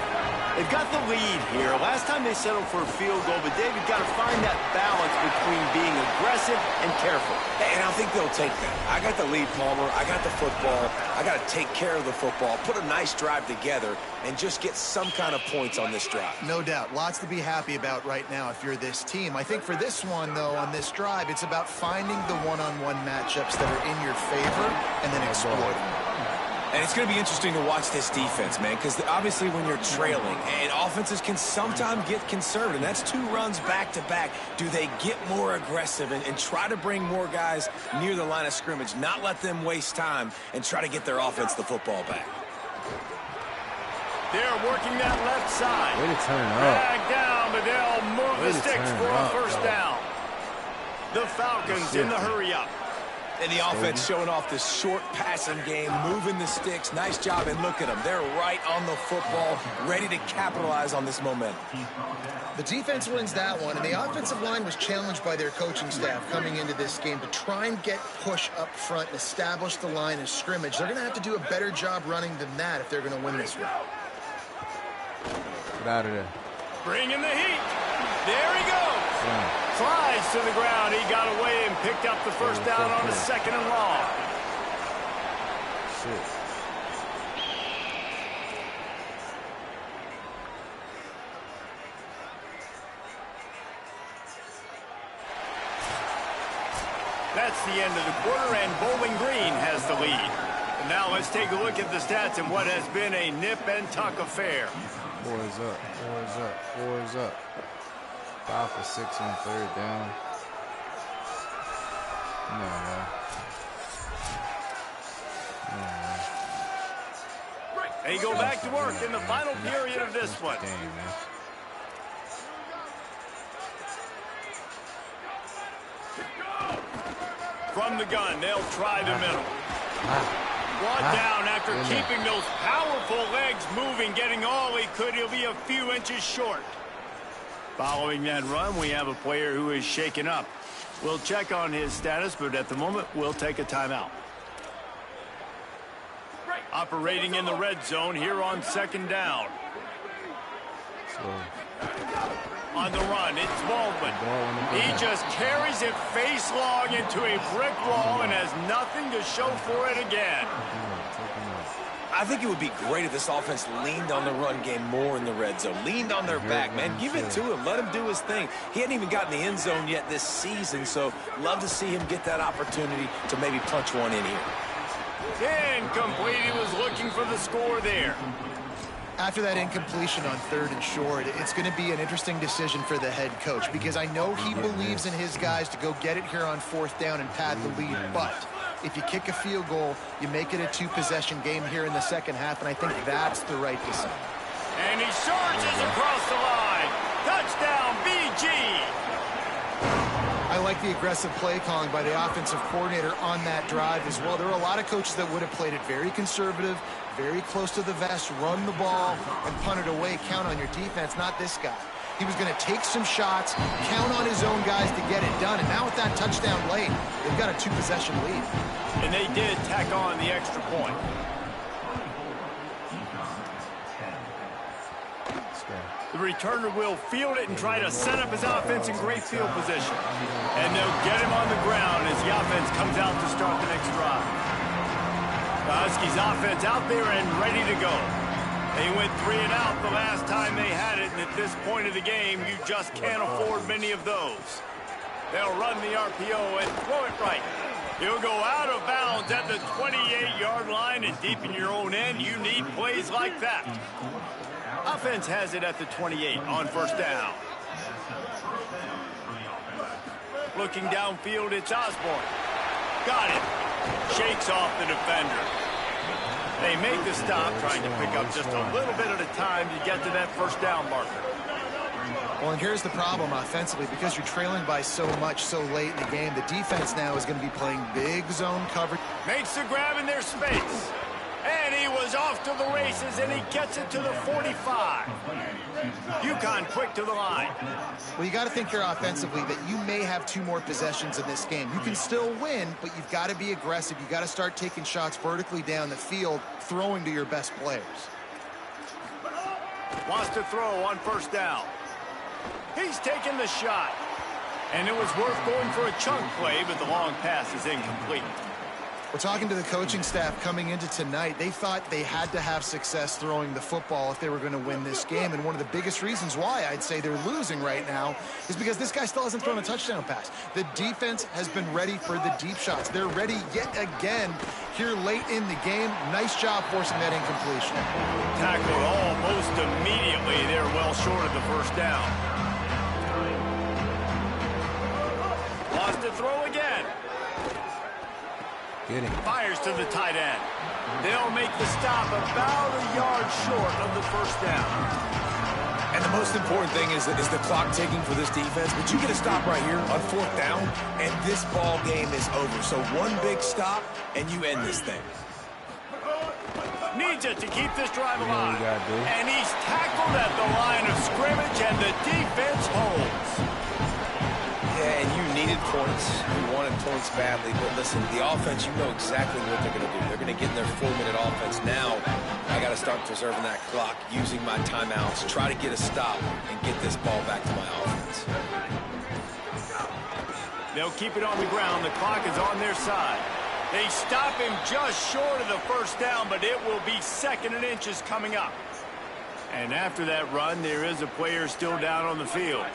They've got the lead here. Last time they settled for a field goal, but David got to find that balance between being aggressive and careful. And I think they'll take that. I got the lead, Palmer. I got the football. I got to take care of the football, put a nice drive together, and just get some kind of points on this drive. No doubt. Lots to be happy about right now if you're this team. I think for this one, though, on this drive, it's about finding the one-on-one matchups that are in your favor and then exploiting them. And it's going to be interesting to watch this defense, man, because obviously when you're trailing, and offenses can sometimes get conservative, and that's 2 runs back-to-back. Do they get more aggressive and try to bring more guys near the line of scrimmage, not let them waste time, and try to get their offense the football back? They're working that left side. Way to turn up. Back down, but they'll move the sticks for a first down. The Falcons in the hurry-up. And the offense showing off this short passing game, moving the sticks. Nice job, and look at them. They're right on the football, ready to capitalize on this momentum. The defense wins that one, and the offensive line was challenged by their coaching staff coming into this game to try and get push up front and establish the line of scrimmage. They're going to have to do a better job running than that if they're going to win this one. Get out of there. Bringing the heat. There he goes. Slides to the ground. He got away and picked up the first down on a 2nd and long. Shit. That's the end of the quarter, and Bowling Green has the lead. And now let's take a look at the stats in what has been a nip-and-tuck affair. 4 is up. 4 is up. 4 is up. 5 for 6 on 3rd down. No, man. No, man. They go back to work in the final period of this one. From the gun, they'll try the middle. Brought down after keeping those powerful legs moving, getting all he could. He'll be a few inches short. Following that run, we have a player who is shaken up. We'll check on his status, but at the moment, we'll take a timeout. Operating in the red zone here on 2nd down. On the run, it's Baldwin. He just carries it face long into a brick wall and has nothing to show for it again. I think it would be great if this offense leaned on the run game more in the red zone. Leaned on their back, man. Give it to him. Let him do his thing. He hadn't even gotten the end zone yet this season, so love to see him get that opportunity to maybe punch one in here. Incomplete. He was looking for the score there. After that incompletion on 3rd and short, it's going to be an interesting decision for the head coach because I know he believes in his guys to go get it here on 4th down and pad the lead, but if you kick a field goal, you make it a 2-possession game here in the 2nd half, and I think that's the right decision. And he charges across the line. Touchdown, BG. I like the aggressive play calling by the offensive coordinator on that drive as well. There are a lot of coaches that would have played it very conservative, very close to the vest, run the ball, and punt it away, count on your defense. Not this guy. He was going to take some shots, count on his own guys to get it done, and now with that touchdown late, they've got a 2-possession lead. And they did tack on the extra point. The returner will field it and try to set up his offense in great field position. And they'll get him on the ground as the offense comes out to start the next drive. The Huskies offense out there and ready to go. They went 3 and out the last time they had it, and at this point of the game, you just can't afford many of those. They'll run the RPO and throw it right. He'll go out of bounds at the 28-yard line, and deep in your own end, you need plays like that. Offense has it at the 28 on 1st down. Looking downfield, it's Osborne. Got it. Shakes off the defender. They make the stop, trying to pick up just a little bit at a time to get to that first down marker. Well, and here's the problem offensively. Because you're trailing by so much so late in the game, the defense now is going to be playing big zone coverage. Makes the grab in their space. And he was off to the races, and he gets it to the 45. UConn quick to the line. Well, you got to think here offensively that you may have 2 more possessions in this game. You can still win, but you've got to be aggressive. You got to start taking shots vertically down the field, throwing to your best players. Wants to throw on first down. He's taking the shot. And it was worth going for a chunk play, but the long pass is incomplete. We're talking to the coaching staff coming into tonight. They thought they had to have success throwing the football if they were going to win this game. And one of the biggest reasons why I'd say they're losing right now is because this guy still hasn't thrown a touchdown pass. The defense has been ready for the deep shots. They're ready yet again here late in the game. Nice job forcing that incompletion. Tackled almost immediately. They're well short of the first down. Wants to throw again. Fires to the tight end. They'll make the stop about a yard short of the first down. And the most important thing is the clock ticking for this defense. But you get a stop right here on fourth down, and this ball game is over. So one big stop, and you end this thing. Needs it to keep this drive alive. And he's tackled at the line of scrimmage, and the defense holds. Yeah, and you needed points. You wanted points badly. But listen, the offense, you know exactly what they're going to do. They're going to get in their 4-minute offense. Now, I got to start preserving that clock, using my timeouts, try to get a stop, and get this ball back to my offense. They'll keep it on the ground. The clock is on their side. They stop him just short of the first down, but it will be 2nd and inches coming up. And after that run, there is a player still down on the field.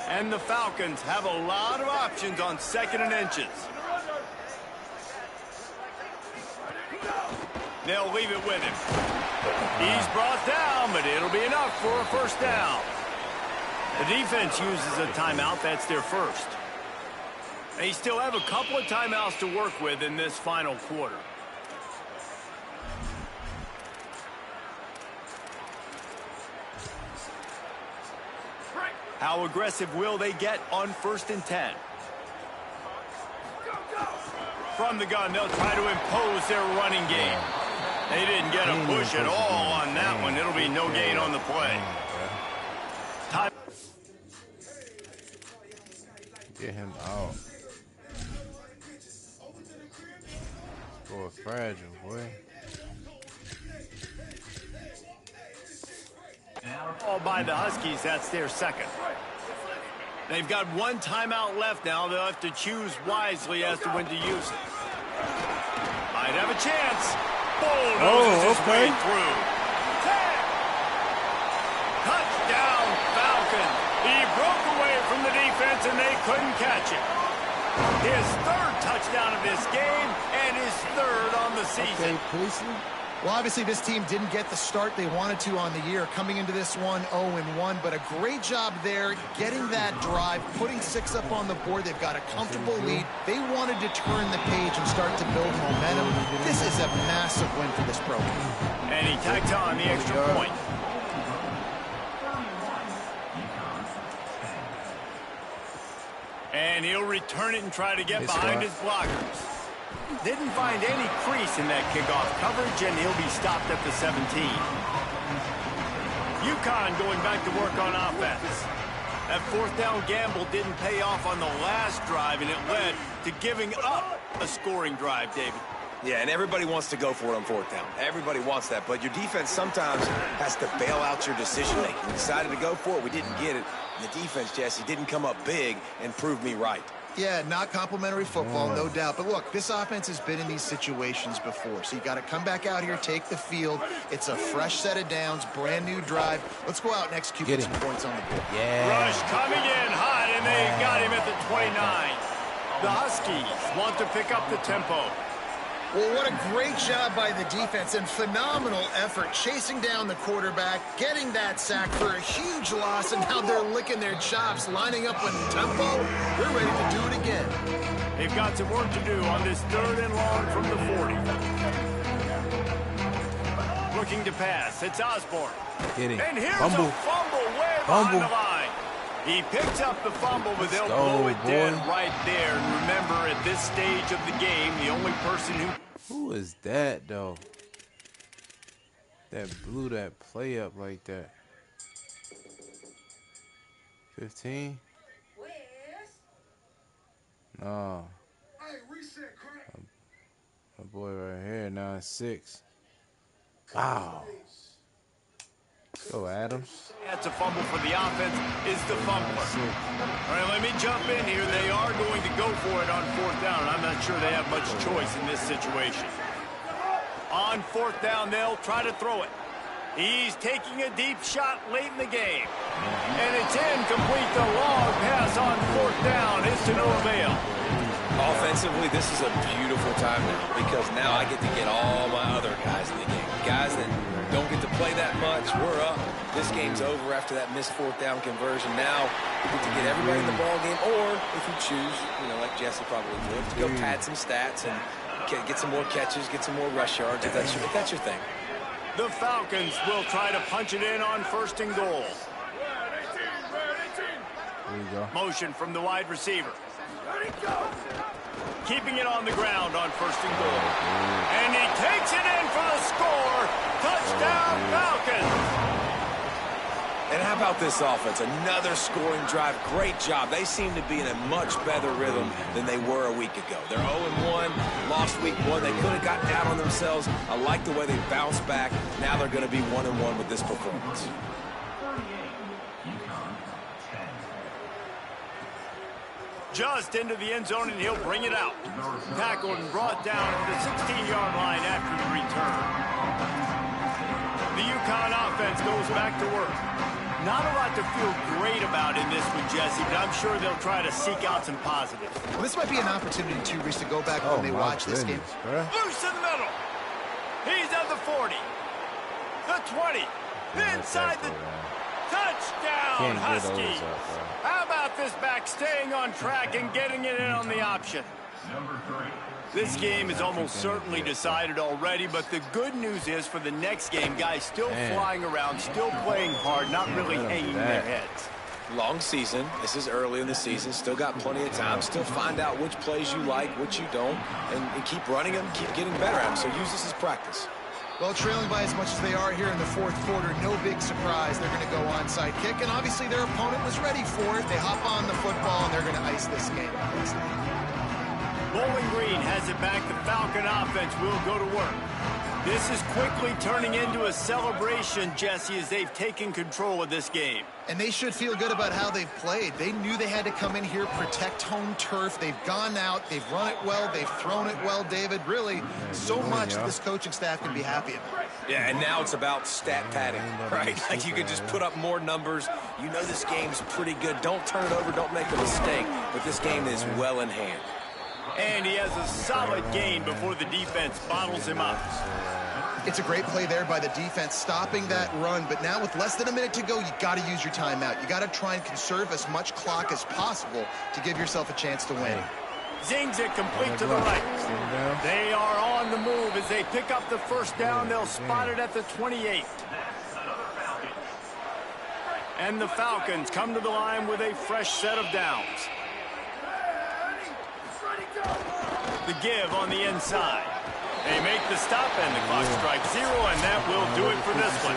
And the Falcons have a lot of options on 2nd and inches. They'll leave it with him. He's brought down, but it'll be enough for a first down. The defense uses a timeout. That's their first. They still have a couple of timeouts to work with in this final quarter. How aggressive will they get on 1st and 10? From the gun, they'll try to impose their running game. They didn't get a push at all on that one. It'll be no gain on the play. Time. Get him out. Boy, fragile, boy. All by the Huskies, that's their second. They've got 1 timeout left now. They'll have to choose wisely as to when to use it. Might have a chance. Bulldozes his way through. 10. Touchdown, Falcons. He broke away from the defense, and they couldn't catch it. His 3rd touchdown of this game, and his 3rd on the season. Well, obviously, this team didn't get the start they wanted to on the year, coming into this one 0-1, but a great job there, getting that drive, putting 6 up on the board. They've got a comfortable lead. They wanted to turn the page and start to build momentum. This is a massive win for this program. And he tacked on the extra point. And he'll return it and try to get behind his blockers. Didn't find any crease in that kickoff coverage, and he'll be stopped at the 17. UConn going back to work on offense. That 4th down gamble didn't pay off on the last drive, and it led to giving up a scoring drive, David. Yeah, and everybody wants to go for it on 4th down. Everybody wants that, but your defense sometimes has to bail out your decision-making. We decided to go for it. We didn't get it. And the defense, Jesse, didn't come up big and prove me right. Yeah, not complimentary football, no doubt. But look, this offense has been in these situations before. So you got to come back out here, take the field. It's a fresh set of downs, brand new drive. Let's go out and execute with some points on the board. Rush coming in hot, and they got him at the 29. The Huskies want to pick up the tempo. Well, what a great job by the defense and phenomenal effort chasing down the quarterback, getting that sack for a huge loss, and now they're licking their chops, lining up with tempo. They're ready to do it again. They've got some work to do on this 3rd and long from the 40. Looking to pass. It's Osborne. And here's a fumble way behind the line. He picks up the fumble, but they'll blow it dead right there. And remember, at this stage of the game, the only person Who is that, though? That blew that play up like that. 15? No. My boy right here, 9-6. Wow. Go, Adams. That's a fumble for the offense, is the fumbler. All right, let me jump in here. They are going to go for it on 4th down. I'm not sure they have much choice in this situation. On 4th down, they'll try to throw it. He's taking a deep shot late in the game. And it's incomplete. The long pass on 4th down is to no avail. Offensively, this is a beautiful time now because now I get to get all my other guys in the game. Guys that don't get to play that much, we're up. This game's over after that missed 4th down conversion. Now we get to get everybody in the ball game, or if you choose, like Jesse probably would, to go pad some stats and get some more catches, get some more rush yards if that's your thing. The Falcons will try to punch it in on 1st and goal. There you go. Motion from the wide receiver. Keeping it on the ground on 1st and goal. And he takes it in for the score. Touchdown, Falcons. And how about this offense? Another scoring drive. Great job. They seem to be in a much better rhythm than they were a week ago. They're 0-1, lost week 1. They could have gotten down on themselves. I like the way they bounced back. Now they're going to be 1-1 with this performance. Just into the end zone, and he'll bring it out. Tackled and brought down to the 16-yard line after the return. The UConn offense goes back to work. Not a lot to feel great about in this one, Jesse, but I'm sure they'll try to seek out some positives. Well, this might be an opportunity, too, Reese, to go back when they watch this game. Loose in the middle. He's at the 40. The 20. Inside the... Touchdown, Huskies. How about this back staying on track and getting it in on the option? This game is almost certainly decided already, but the good news is for the next game, guys still flying around, still playing hard, not really hanging their heads. Long season. This is early in the season. Still got plenty of time. Still find out which plays you like, which you don't, and keep running them, keep getting better at them. So use this as practice. Well, trailing by as much as they are here in the 4th quarter, no big surprise. They're going to go onside kick, and obviously their opponent was ready for it. They hop on the football, and they're going to ice this game. Bowling Green has it back. The Falcon offense will go to work. This is quickly turning into a celebration, Jesse, as they've taken control of this game. And they should feel good about how they've played. They knew they had to come in here, protect home turf. They've gone out, they've run it well, they've thrown it well, David. Really, so much that this coaching staff can be happy about. Yeah, and now it's about stat padding, right? Like you could just put up more numbers. You know this game's pretty good. Don't turn it over, don't make a mistake. But this game is well in hand. And he has a solid gain before the defense bottles him up. It's a great play there by the defense, stopping that run. But now with less than a minute to go, you got to use your timeout. You got to try and conserve as much clock as possible to give yourself a chance to win. Zings it complete to the right. They are on the move as they pick up the 1st down. They'll spot it at the 28. And the Falcons come to the line with a fresh set of downs. The give on the inside. They make the stop, and the clock strikes 0, and that will do it for this one.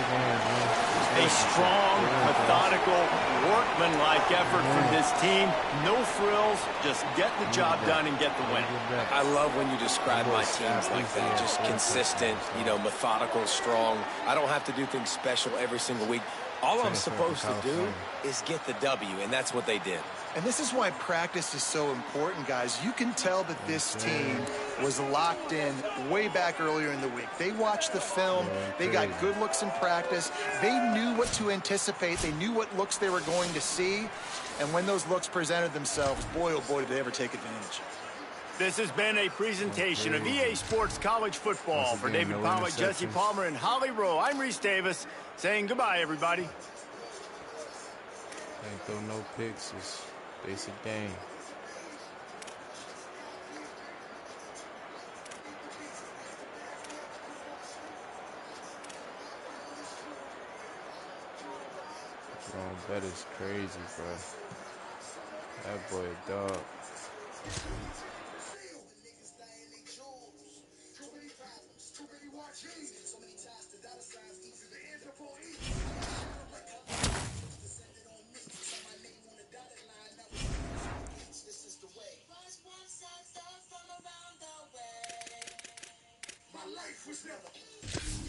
A strong, methodical, workmanlike effort from this team. No frills, just get the job done and get the win. I love when you describe my teams like that. Just consistent, methodical, strong. I don't have to do things special every single week. All I'm supposed to do is get the W, and that's what they did. And this is why practice is so important, guys. You can tell that this team was locked in way back earlier in the week. They watched the film. They got good looks in practice. They knew what to anticipate. They knew what looks they were going to see. And when those looks presented themselves, boy, oh boy, did they ever take advantage. This has been a presentation of EA Sports College Football. For David Pollack, Jesse Palmer, and Holly Rowe, I'm Reese Davis saying goodbye, everybody. Ain't throw no picks. It's basic game. Throwing bet is crazy, bro. That boy a dog.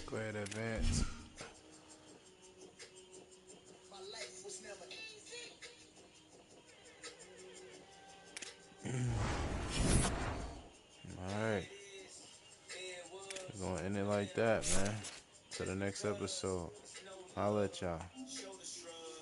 Go ahead, advance. Alright. We're gonna end it like that, man. To the next episode. I'll let y'all.